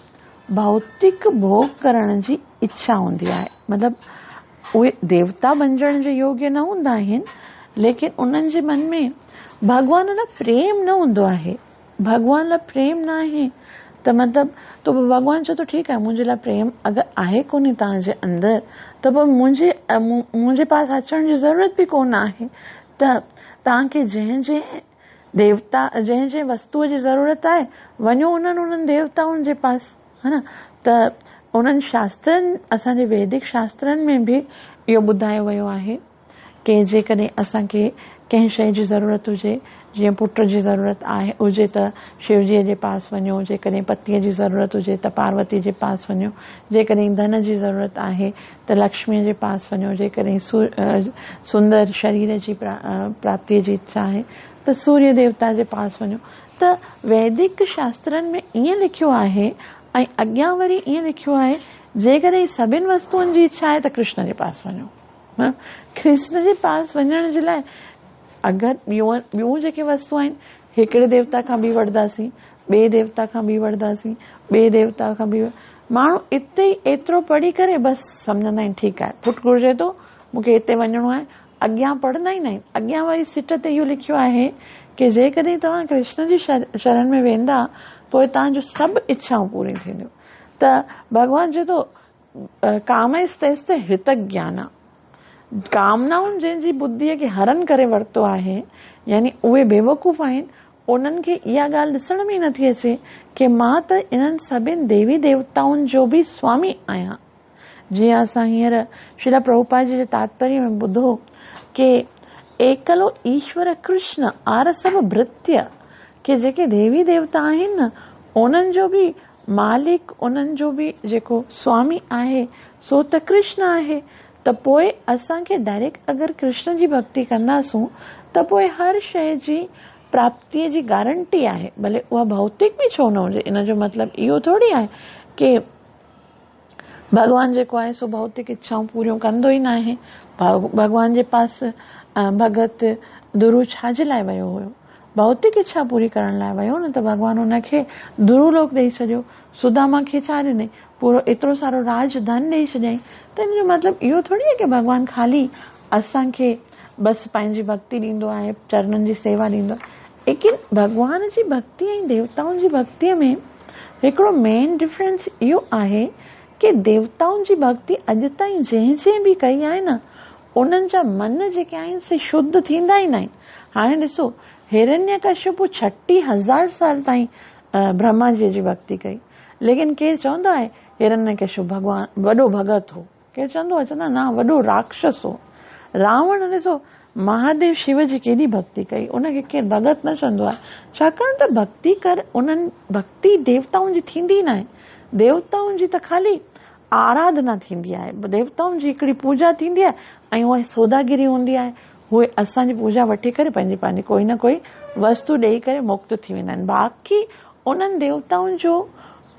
भौतिक भोग करण जी इच्छा हूंदी आहे, मतिलबु उहे देवता बणजण जे योग्य न हूंदा आहिनि, लेकिन उन्हनि जे मन में भॻवान लाइ प्रेम न हूंदो आहे। भॻवान लाइ प्रेम न आहे त मतिलबु तो भॻवान चए थो ठीकु आहे, मुंहिंजे लाइ प्रेम अगरि आहे कोन्हे तव्हांजे अंदरि त पोइ मुंहिंजे पास अचण जी ज़रूरत बि कोन आहे। त तव्हांखे जंहिं जंहिं वस्तुअ जी ज़रूरत आहे वञो उन्हनि देवताउनि जे पास, है न। त उन्हनि शास्त्रनि, असांजे वैदिक शास्त्रनि में बि इहो ॿुधायो वियो आहे कि जेकॾहिं असांखे कंहिं शइ जी ज़रूरत हुजे, जीअं पुट जी ज़रूरत हुजे त शिवजीअ जे पास वञो, जेकॾहिं पतीअ जी ज़रूरत हुजे त पार्वती जे पास वञो, जेकॾहिं धन जी ज़रूरत आहे त लक्ष्मीअ जे पास वञो, जेकॾहिं सुंदर शरीर जी प्राप्तिअ जी इच्छा आहे त सूर्य देवता जे पास वञो। त वैदिक शास्त्रनि में ईअं लिखियो आहे ऐं अॻियां वरी ईअं लिखियो आहे जेकॾहिं सभिनि वस्तुअनि जी इच्छा आहे त कृष्ण जे पास वञो। कृष्ण जे पास वञण जे लाइ अगरि ॿियूं जेके वस्तु आहिनि, हिकिड़े देवता खां बि वठंदासीं, ॿिए देवता खां बि वठंदासीं, ॿिए देवता खां बि माण्हू इते ई एतिरो पढ़ी करे बसि सम्झंदा आहिनि ठीकु आहे पुटु घुरिजे थो, मूंखे हिते वञिणो आहे, अॻियां पढ़ंदा ई न आहिनि। अॻियां वरी सिट ते इहो लिखियो आहे कि जेकॾहिं तव्हां कृष्ण जी शरण में वेंदा पोइ तव्हांजो सभु इच्छाऊं पूरी थींदियूं। त भॻवान चए थो कामस्तैस्ते हृतज्ञाना, कामनाउनि जंहिंजी बुद्धीअ खे हरण करे वरितो आहे, यानी उहे बेवकूफ़ आहिनि, उन्हनि खे इहा ॻाल्हि ॾिसण में नथी अचे कि मां त इन्हनि सभिनि देवी देवताउनि जो बि स्वामी आहियां। जीअं असां हींअर श्रील प्रभुपाद जी जे तात्पर्य में ॿुधो कि एकलो ईश्वर कृष्ण आर सभु भृत्य, कि जेके देवी देवता आहिनि न उन्हनि जो बि मालिक, उन्हनि जो बि जेको स्वामी आहे सो त कृष्ण आहे। त पोइ असांखे डायरेक्ट अगरि कृष्ण जी भक्ति कंदासूं त पोइ हर शइ जी प्राप्तिअ जी गारंटी आहे, भले उहा भौतिक बि छो न हुजे। इन जो मतिलबु इहो थोरी आहे कि भॻवान जेको आहे सो भौतिक इच्छाऊं पूरियूं कंदो ई न आहे। भॻवान जे पास भगत ध्रुव छाजे लाइ वियो हुयो, भौतिक इच्छा पूरी करण लाइ वियो न, त भॻवान हुनखे ध्रुव लोक ॾेई छॾियो, सुदामा खे छा ॾिनई, पूरो एतिरो सारो राज धन ॾेई छॾियईं। त इन जो मतिलबु इहो थोरी आहे कि भॻवान ख़ाली असांखे बसि पंहिंजी भक्ति ॾींदो आहे, चरणनि जी सेवा ॾींदो आहे। लेकिन भॻवान जी भक्ति ऐं देवताउनि जी भक्तिअ में हिकिड़ो मेन डिफरेंस इहो आहे कि देवताउनि जी भक्ति अॼु ताईं जंहिं बि कई आहे न उन्हनि जा मन जेके आहिनि से शुद्ध थींदा ई न आहिनि। हाणे ॾिसो, हिरण्यकश्यपु 36,000 साल ताईं ब्रह्मा जी भक्ति कई, लेकिन केरु चवंदो आहे हिरण्यकश्यपु भॻवान वॾो भगत हो, केरु चवंदो आहे चवंदा ना वॾो राक्षस हो। रावण ॾिसो महादेव शिव जी केॾी भक्ति कई, उनखे केरु भगत न चवंदो आहे, छाकाणि त भक्ति कर उन्हनि भक्ति देवताउनि जी थींदी न आहे। देवताउनि जी त ख़ाली आराधना थींदी आहे, देवताउनि जी हिकिड़ी पूजा थींदी आहे ऐं उहा सौदागिरी हूंदी आहे, उहे असांजी पूजा वठी करे पंहिंजी कोई न कोई वस्तु ॾेई करे मुक्त थी वेंदा आहिनि। बाक़ी उन्हनि देवताउनि जो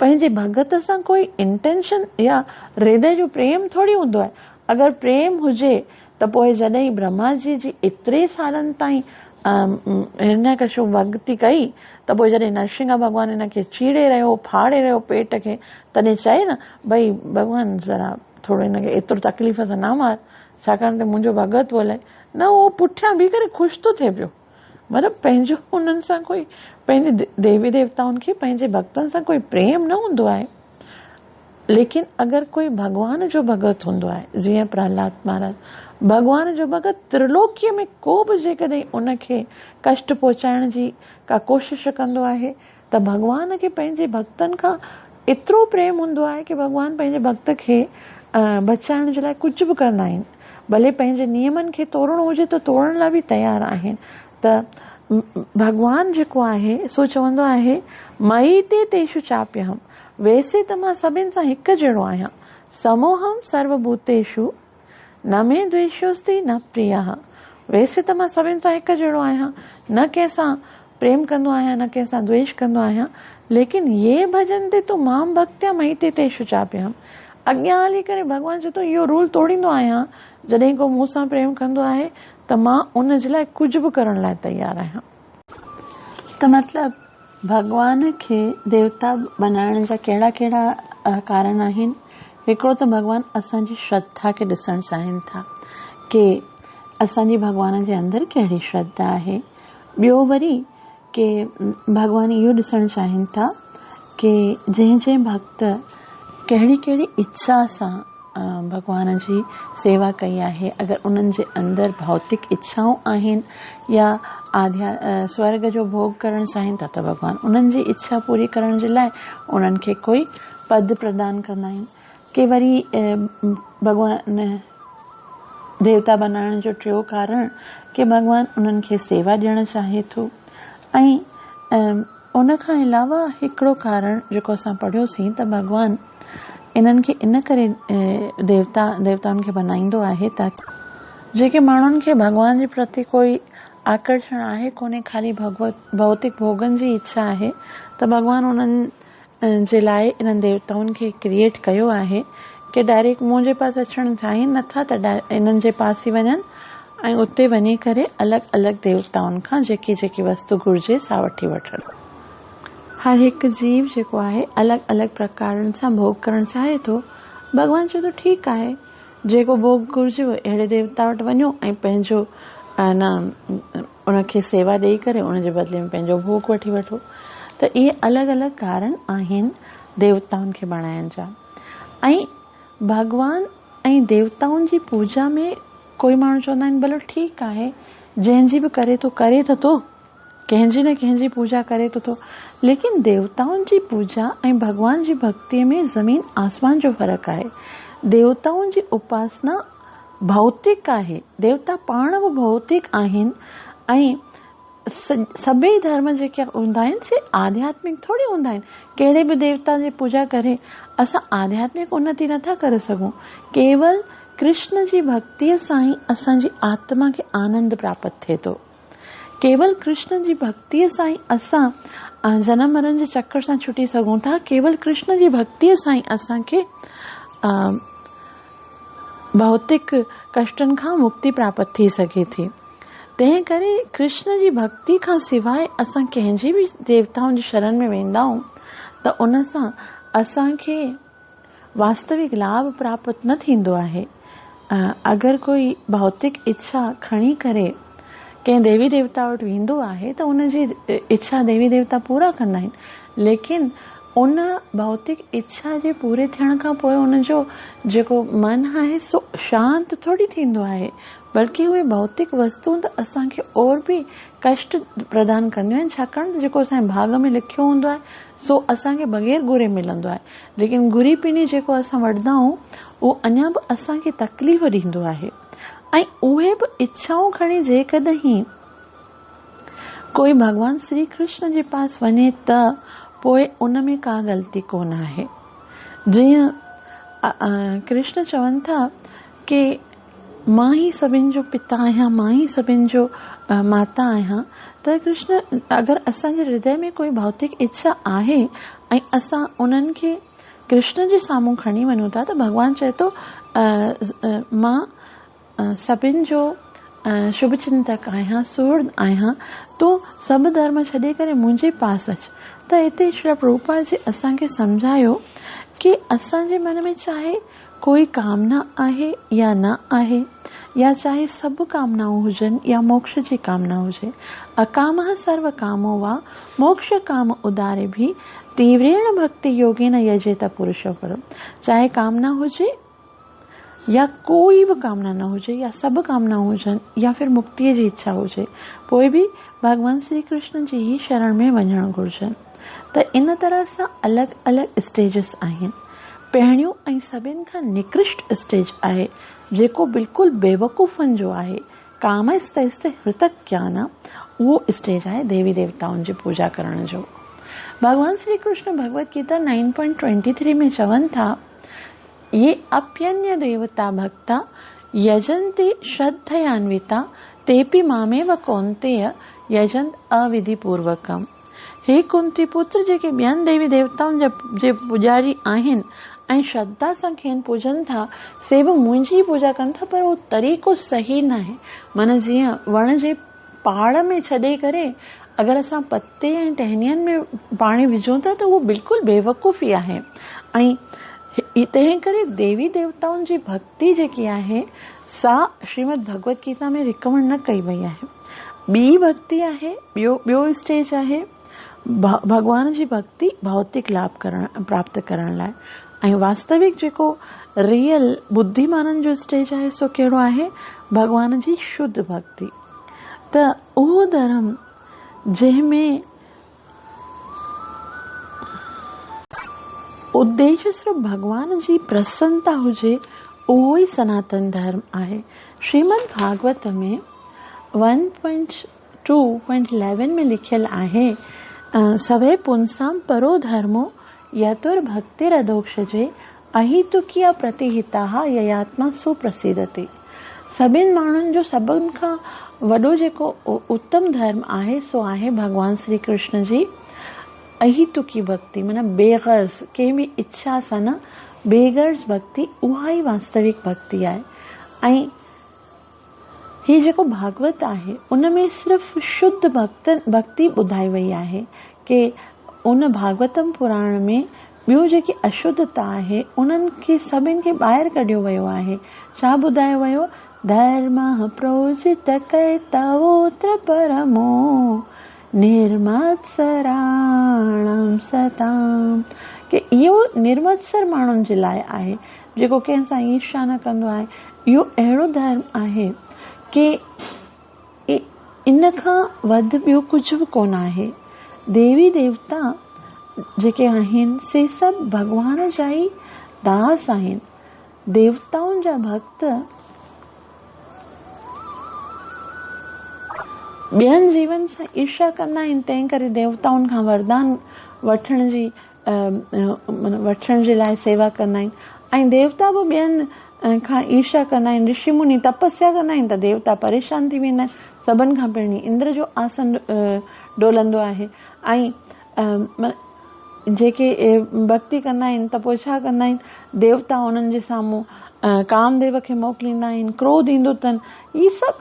पंहिंजे भगत सां कोई इंटेंशन या हृदय जो प्रेम थोरी हूंदो आहे। अगरि प्रेम हुजे त पोइ जॾहिं ब्रह्मा जी एतिरे सालनि ताईं हिरण्यकशिपु भक्ति कई त पोइ जॾहिं नरसिंह भॻवानु हिनखे चीड़े रहियो, फाड़े रहियो पेट खे, तॾहिं चए न भई भॻवानु ज़रा थोरो हिनखे एतिरो तकलीफ़ सां न मार, छाकाणि त मुंहिंजो भॻत बोले न, उहो पुठियां बीह करे ख़ुशि थो थिए पियो। मतिलबु पंहिंजो उन्हनि सां कोई, पंहिंजे देवी देवताउनि खे पंहिंजे भक्तनि सां कोई प्रेम न हूंदो आहे। लेकिन अगरि कोई भॻवान जो भॻत हूंदो आहे, जीअं प्रहलाद महाराज भॻवान जो भॻत, त्रिलोकीअ में को बि जेकॾहिं उनखे कष्ट पहुचाइण जी का कोशिश कंदो आहे त भॻवान खे पंहिंजे भक्तनि खां एतिरो प्रेम हूंदो आहे कि भॻवान पंहिंजे भक्त खे बचाइण जे लाइ कुझु बि कंदा आहिनि। भले पंहिंजे नियमनि खे तोड़णो हुजे त तोड़ण लाइ बि तयार आहिनि। त भॻवान जेको आहे सो चवंदो आहे मई ते तेषु चाप्यहम, वैसे त मां सभिनि सां हिकु जहिड़ो आहियां, समोहम सर्वभूतेषु न में द्वेषोस्ति न प्रियः, वैसे त मां सभिनि सां हिकु जहिड़ो आहियां, न कंहिंसां प्रेम कंदो आहियां न कंहिंसां द्वेष कंदो आहियां, लेकिन ये भजन्ते तु माम भक्त्या मई ते तेषु चाप्यहम, अॻियां हली करे भॻवान चए थो इहो रूल तोड़ींदो आहियां, जॾहिं को मूंसां प्रेम कंदो आहे त मां उन जे लाइ कुझु बि करण लाइ तयार आहियां। त मतिलबु भॻवान खे देवता बनाइण जा कहिड़ा कहिड़ा कारण आहिनि। हिकिड़ो त भॻवानु असांजी श्रद्धा खे ॾिसणु चाहिनि था कि असांजी भॻवान जे अंदरि कहिड़ी श्रद्धा आहे। ॿियो वरी कि भॻवान इहो ॾिसणु चाहिनि था कि जंहिं जंहिं भक्त कहिड़ी कहिड़ी इच्छा सां भॻवान जी सेवा कई आहे, अगरि उन्हनि जे अंदरि भौतिक इच्छाऊं आहिनि या स्वर्ग जो भोग करणु चाहिनि था त भॻवान उन्हनि जी इच्छा पूरी करण जे लाइ उन्हनि खे कोई पद प्रदान कंदा आहिनि। कि वरी भॻवान देवता बनाइण जो टियों कारण कि भॻवान उन्हनि खे सेवा ॾियणु चाहे थो। ऐं उन खां अलावा हिकिड़ो कारण जेको असां पढ़ियोसीं त भॻवान इन्हनि खे इन करे देवताउनि खे बनाईंदो आहे ताकि जेके माण्हुनि खे भॻवान जे प्रति कोई आकर्षण आहे कोन्हे, ख़ाली भौतिक भोगनि जी इच्छा आहे, त भॻवान उन्हनि जे लाइ इन्हनि देवताउनि खे क्रिएट कयो आहे कि डायरेक्ट मुंहिंजे पास अचणु चाहिनि नथा त इन्हनि जे पास ई वञनि ऐं उते वञी करे अलॻि अलॻि देवताउनि खां जेकी जेकी वस्तु घुर्जे सा वठी वठनि। हर हिकु जीव जेको आहे अलॻि अलॻि प्रकारनि सां भोग करणु चाहे थो। भॻवान चए थो ठीकु आहे, जेको भोग घुर्जे अहिड़े देवता वटि वञो ऐं पंहिंजो उनखे सेवा ॾेई करे उनजे बदिले में पंहिंजो भोग वठी वठो। त इहे अलॻि अलॻि कारण आहिनि देवताउनि खे बणाइण जा। ऐं भॻवान ऐं देवताउनि जी पूजा में कोई माण्हू चवंदा आहिनि भलो ठीकु आहे, जंहिंजी बि करे थो कंहिंजी न कंहिंजी पूजा करे थो, लेकिन देवताउनि जी पूजा ऐं भॻवान जी भक्तीअ में ज़मीन आसमान जो फ़र्क़ु आहे। देवताउनि जी उपासना भौतिक आहे, देवता पाण बि भौतिक आहिनि ऐं सभई धर्म जेके हूंदा आहिनि से आध्यात्मिक थोड़ी हूंदा आहिनि। कहिड़े बि देवता जी पूजा करे असां आध्यात्मिक उन्नति नथा करे सघूं। केवल कृष्ण जी भक्तीअ सां ई असांजी आत्मा खे आनंद प्राप्त थिए थो। केवल कृष्ण जी भक्तीअ सां ई असां जनम मरण जे चक्कर सां छुटी सघूं था। केवल कृष्ण जी भक्तीअ सां ई असांखे भौतिक कष्टनि खां मुक्ति प्राप्त थी सघे थी। तंहिं करे कृष्ण जी भक्ति खां सवाइ असां कंहिंजी बि देवताउनि जी शरण में वेंदा आहियूं त उन सां असांखे वास्तविक लाभ प्राप्त न थींदो आहे। अगरि कोई भौतिक इच्छा खणी करे कंहिं देवी देवता वटि वेंदो आहे त उनजी इच्छा देवी देवता पूरा कंदा आहिनि, लेकिन उन भौतिक इच्छा जे पूरे थियण खां पोइ उनजो जेको मन आहे सो शांत थोड़ी थींदो आहे, बल्कि उहे भौतिक वस्तु त असांखे और बि कष्ट प्रदान कंदियूं आहिनि। छाकाणि त जेको असांजे भाग में लिखियो हूंदो आहे सो असांखे बग़ैर घुरे मिलंदो आहे, लेकिन घुरी पिनी जेको असां वठंदा आहियूं उहो अञा बि असांखे तकलीफ़ ॾींदो आहे। ऐं उहे बि इच्छाऊं खणी जेकॾहिं कोई भगवान श्री कृष्ण जे पास वञे त पोइ उन में का ग़लती कोन आहे। जीअं कृष्ण चवनि था कि मां ही सभिनि जो पिता आहियां, मां ही सभिनि जो माता आहियां, त कृष्ण अगरि असांजे हृदय में कोई भौतिक इच्छा आहे ऐं असां उन्हनि खे कृष्ण जे साम्हूं खणी वञूं था त भगवान चए थो मां सभिनि जो शुभ चिंतक आहियां, सुहृद आहियां, तो सभु धर्म छॾे करे मुंहिंजे पास अच। त हिते श्री प्रभुपाद जी असांखे सम्झायो कि असांजे मन में चाहे कोई कामना आहे या न आहे, या चाहे सभु कामनाऊं हुजनि या मोक्ष जी कामना हुजे, अकामः सर्व कामो वा मोक्ष काम उदारे भी तीव्रेण भक्ति योगेन यजेत पुरुषो परम। चाहे कामना हुजे या कोई भी कामना न हुजे, या सभु कामनाऊं हुजनि, या फिर मुक्तिअ जी इच्छा हुजे, पोइ बि भगवान श्री कृष्ण जी ही शरण में वञणु घुरिजनि। त इन तरह सां अलॻि अलॻि स्टेजिस आहिनि। पहिरियों ऐं सभिनि खां निकृष्ट स्टेज आहे जेको बिल्कुलु बेवकूफ़नि जो आहे, कामस्तैस्ते हृतक ज्ञान, उहो स्टेज आहे देवी देवताउनि जी पूजा करण जो। भगवान श्री कृष्ण भगवत गीता 9.23 में चवनि था, ये अप्यन्य देवता भक्ता यजन्ते श्रद्धयान्विता तेपि मामेव कौन्तेय यजन्त अविधि पूर्वकम। हे कुंती पुत्र, जेके ॿियनि देवी देवताउनि जे पुजारी आहिनि ऐं श्रद्धा सां खेनि पूजनि था, से बि मुंहिंजी पूजा कनि था, पर उहो तरीक़ो सही न आहे। माना जीअं वण जे पहाड़ में छॾे करे अगरि असां पत्ते ऐं टहनियनि में पाणी विझूं था त उहो बिल्कुलु बेवकूफ़ी आहे। ऐं तंहिं करे देवी देवताउनि जी भक्ति जेकी आहे सा श्रीमद भगवत गीता में रिकमेंड न कई वई आहे। ॿी भक्ति आहे, ॿियो स्टेज आहे भगवान जी भक्ति भौतिक लाभ प्राप्त करण लाइ। ऐं वास्तविक जेको रियल बुद्धिमाननि जो स्टेज आहे सो कहिड़ो आहे, भगवान जी शुद्ध भक्ति। त उहो धर्म जंहिंमें उद्देश्य सिर्फ़ भगवान जी प्रसन्नता हुजे, उहो ई सनातन धर्म आहे। श्रीमद् भागवत में 1.2.11 में लिखियल आहे, सवे पुंसाम परो धर्मो यतुर्भक्तिरधोक्षजे अहितुकिया प्रतिहिता ययात्मा सुप्रसिद्धति। सभिनि माण्हुनि जो सभिनि खां वॾो जेको उत्तम धर्म आहे सो आहे भगवान श्री कृष्ण जी अहितुकी भक्ति, माना बेगर्ज़, कंहिं बि इच्छा सां न, बेगर्ज़ भक्ति, उहा ई वास्तविक भक्ति आहे। ऐं ही जेको भागवत आहे उन में सिर्फ़ शुद्ध भक्ति ॿुधाई वई आहे कि उन भागवतम पुराण में ॿियो जेकी अशुद्धता आहे उन्हनि खे सभिनि खे ॿाहिरि कढियो वियो आहे। छा ॿुधायो वियो, धर्म प्रोजित कैतवोत्र परमो निर्मत्सराणम सताम, कि इहो निर्मत्सर माण्हुनि जे लाइ आहे जेको कंहिंसां ईर्ष्या न कंदो आहे। इहो अहिड़ो धर्म आहे कि इन खां वधि ॿियो कुझु बि कोन आहे। देवी देवता जेके आहिनि से सभु भगवान जा ई दास आहिनि। देवताउनि जा भक्त ॿियनि जीवन सां ईर्ष्या कंदा आहिनि, तंहिं करे देवताउनि खां वरदान वठण जे लाइ सेवा कंदा आहिनि। ऐं देवता बि ॿियनि खां ईर्ष्या कंदा आहिनि। ऋषि मुनि तपस्या कंदा आहिनि त देवता परेशान थी वेंदा आहिनि। सभिनि खां पहिरीं इंद्र जो आसन डोलंदो आहे। ऐं जेके भक्ति कंदा आहिनि त पोइ छा कंदा आहिनि, देवता उन्हनि जे साम्हूं कामदेव खे मोकिलींदा आहिनि, क्रोध ईंदो अथनि।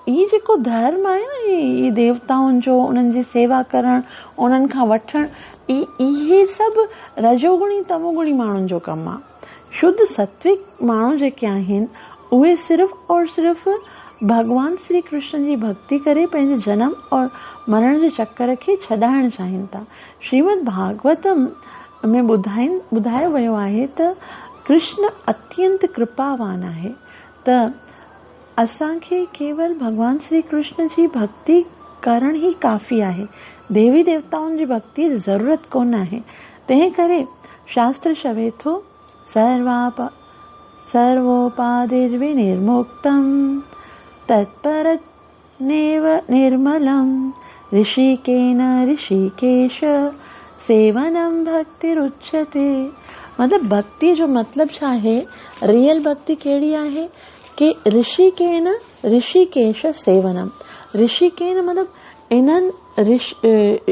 ई जेको धर्म आहे न, ई देवताउनि जो, उन्हनि जी सेवा करणु, उन्हनि खां वठणु, इहे सभु रजोगुणी तमोगुणी माण्हुनि जो कमु आहे। शुद्ध सात्विक माण्हू जेके आहिनि उहे सिर्फ़ और सिर्फ़ भगवान श्री कृष्ण जी भक्ति करे पंहिंजे जनम और मरण जे चक्कर खे छॾाइण चाहिनि था। श्रीमद् भागवतम में ॿुधायो वियो आहे त कृष्ण अत्यंत कृपावान आहे, त असांखे केवल भगवान श्री कृष्ण जी भक्ति करण ई काफ़ी आहे। देवी देवताउनि जी भक्ति जी ज़रूरत कोन आहे। तंहिं करे शास्त्र चवे थो, सर्वोपाधिर्विनिर्मुक्तम तत्परनेव निर्मलम ऋषिकेन ऋषिकेश सेवनम भक्तिरुच्यते। मतलब भक्ति जो मतलब छा है, रियल भक्ति कहिड़ी आहे कि ऋषिकेन ऋषिकेश सेवनम। ऋषिकेन मतलब इन्हनि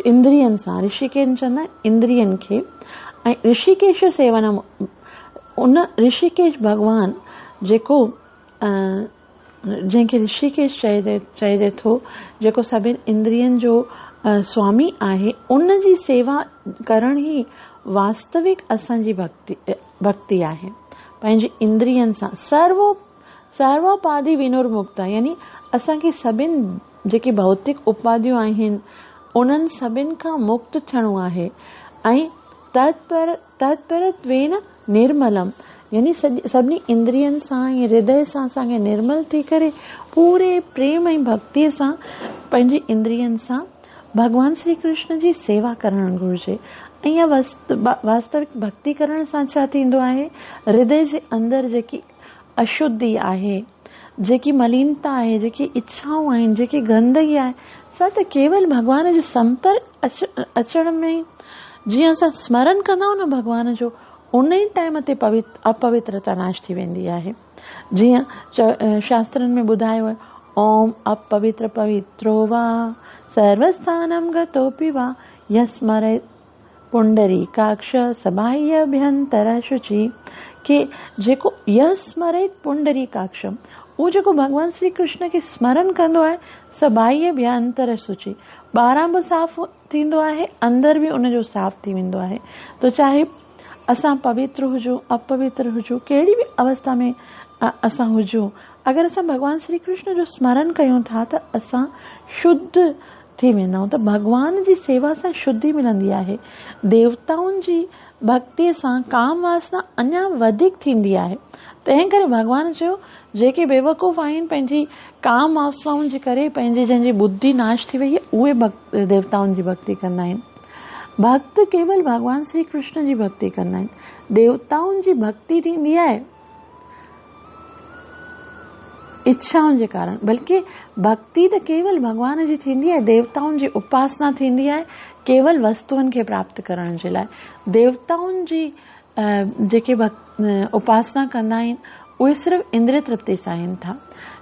इंद्रियनि सां, ऋषिकेन चवंदा इंद्रियनि खे, ऐं ऋषिकेश सेवनम, उन ऋषिकेश भगवान जेको जंहिंखे ऋषिकेश चइजे थो, जेको सभिनि इंद्रियनि जो स्वामी आहे, उन जी सेवा करण ई वास्तविक असांजी भक्ति आहे। पंहिंजी इंद्रियनि सां सर्वोपाधि विनुर्मुक्त, यानी असांखे सभिनि जेकी भौतिक उपाधियूं आहिनि उन्हनि सभिनि खां मुक्त थियणो आहे। ऐं तत्परत्वेन निर्मलम, यानी सभिनी इंद्रियनि सां ऐं हृदय सां असांखे निर्मल थी करे पूरे प्रेम ऐं भक्तीअ सां पंहिंजी इंद्रियनि सां भगवान श्री कृष्ण जी सेवा करणु घुरिजे। ऐं इहा वास्तविक भक्ति करण सां छा थींदो आहे, हृदय जे अंदरि जेकी अशुद्धि आहे, जेकी मलिनता आहे, जेकी इच्छाऊं आहिनि, जेकी गंदगी आहे, सा त केवल भगवान जे संपर्क अचण में, जीअं असां स्मरण कंदा आहियूं न भगवान जो, उन ई टाइम ते अपवित्रता नाश थी वेंदी आहे। जीअं शास्त्रनि में ॿुधायो आहे, ओम अपवित्र पवित्रो वा सर्वस्थानम गतोपि वा यस्मरे पुंडरीकाक्ष सबाह्यभ्यंतर शुचि, कि जेको यस्मरेत पुंडरीकाक्षम, उहो जेको भगवान श्री कृष्ण खे स्मरण कंदो आहे, सबाह्यभ्यंतर शुचि, ॿाहिरां बि साफ़ थींदो आहे, अंदर बि उनजो साफ़ थी वेंदो आहे। तो चाहे असां पवित्र हुजूं, अपवित्र हुजूं, कहिड़ी बि अवस्था में असां हुजूं, अगरि असां भगवान श्री कृष्ण जो स्मरण कयूं था त असां शुद्ध थी वेंदा आहियूं। त भगवान जी सेवा सां शुद्धि मिलंदी आहे। देवताउनि जी भक्तीअ सां काम वासना अञा वधीक थींदी आहे। तंहिं करे भगवान चयो, जेके बेवकूफ़ आहिनि पंहिंजी काम वासनाउनि जे करे, पंहिंजी जंहिंजी बुद्धि नाश थी वई आहे, उहे देवताउनि जी भक्ति कंदा आहिनि। भक्त केवल भगवान श्री कृष्ण जी भक्ति कंदा आहिनि। देवताउनि जी भक्ति थींदी आहे इच्छाउनि जे कारण, बल्कि भक्ति त केवल भगवान जी थींदी आहे। देवताउनि जी उपासना थींदी आहे केवल वस्तुअनि खे प्राप्त करण जे लाइ। देवताउनि जी जेके उपासना कंदा आहिनि उहे सिर्फ़ इंद्रिय तृप्ति चाहिनि था।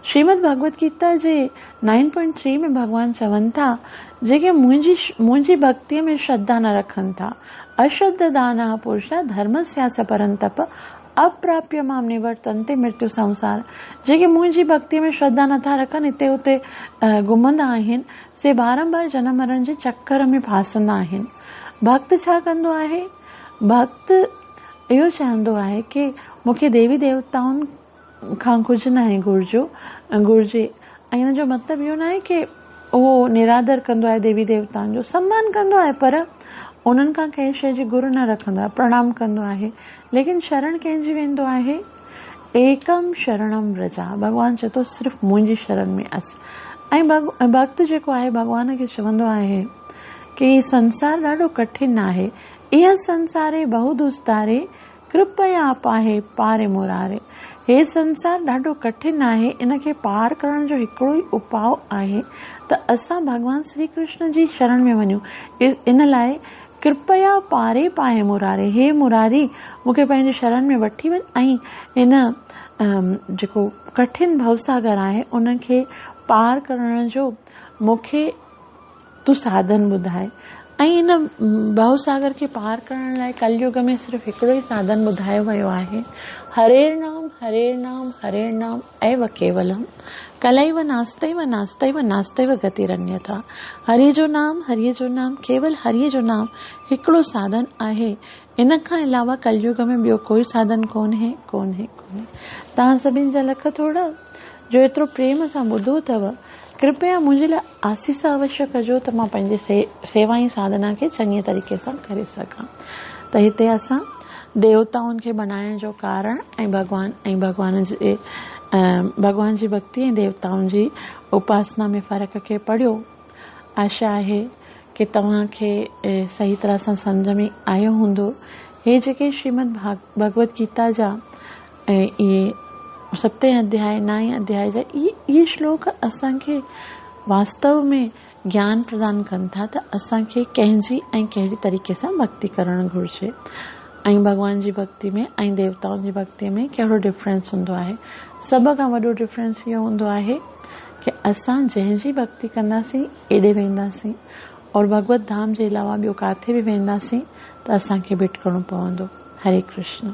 श्रीमद भगवत गीता जे 9.3 में भगवान चवनि था, जेके मुंहिंजी भक्तिअ में श्रद्धा न रखनि था, अश्रद्ध दाना पुरुषा धर्मस्यास्य परंतप अप्राप्य माम निवर्तन्ते मृत्यु संसार। जेके मुंहिंजी भक्तिअ में श्रद्धा नथा रखनि, हिते हुते घुमंदा आहिनि, से बारंबार जनम मरण जे चक्कर में फासंदा आहिनि। भक्त छा कंदो आहे? भक्त इहो चाहींदो आहे कि मूंखे देवी देवताउनि खां कुझु न आहे घुर्जे। ऐं हिन जो मतिलबु इहो न आहे कि उहो निरादर कंदो आहे देवी देवताउनि जो, सम्मान कंदो आहे, पर उन्हनि खां कंहिं शइ जी गुरु न रखंदो आहे, प्रणाम कंदो आहे। लेकिन शरण कंहिंजी वेंदो आहे? एकम शरणम व्रजा। भगवान चए थो सिर्फ़ु मुंहिंजी शरण में अच। ऐं भक्त जेको आहे भगवान खे चवंदो आहे कि संसार ॾाढो कठिन आहे, इह संसारे बहु दुस्तारे कृपया पाहे पारे मुरारे। हे संसार ॾाढो कठिन आहे, इनखे पार करण जो हिकिड़ो ई उपाउ आहे त असां भगवान श्री कृष्ण जी शरण में वञूं। इन लाइ कृपया पारे पाए मुरारे, हे मुरारी मूंखे पंहिंजी शरण में वठी वञ ऐं हिन जेको कठिन भवसागर आहे उनखे पार करण जो मूंखे तूं साधन ॿुधाए। ऐं इन भवसागर खे पार करण लाइ कलयुग में सिर्फ़ु हिकिड़ो ई साधन ॿुधायो वियो आहे, हरेर नाम एव केवलम कलैव नास्तैव गतिरन्यथा। हरि जो नाम केवल हरिय जो नाम हिकिड़ो साधन आहे। इन खां अलावा कलयुग में ॿियो कोई साधन कोन्हे। तव्हां सभिनि जा लख थोड़ा जो एतिरो प्रेम सां ॿुधो अथव, कृपया मुंहिंजे लाइ आसीस अवश्य कजो त मां पंहिंजे सेवा ऐं साधना खे चङे तरीक़े सां करे सघां। त हिते असां देवताउनि खे बनाइण जो कारण ऐं भगवान जी भक्ति ऐं देवताउनि जी उपासना में फ़र्क़ खे पढ़ियो। आशा आहे कि तव्हांखे सही तरह सां सम्झ में आयो हूंदो। हे जेके श्रीमद भगवत गीता जा इहे 7 अध्याय 9 अध्याय जा इहे श्लोक असांखे वास्तव में ज्ञान प्रदान कनि था त असांखे कंहिंजी ऐं कहिड़ी तरीक़े सां भक्ति करणु घुरिजे ऐं भगवान जी भक्ति में ऐं देवताउनि जी भक्ति में कहिड़ो डिफरेंस हूंदो आहे। सभ खां वॾो डिफरेंस इहो हूंदो आहे कि असां जंहिंजी भक्ति कंदासीं एॾे वेंदासीं और भगवत धाम जे अलावा ॿियो काथे बि वेंदासीं त असांखे भिटकणो पवंदो। हरे कृष्ण।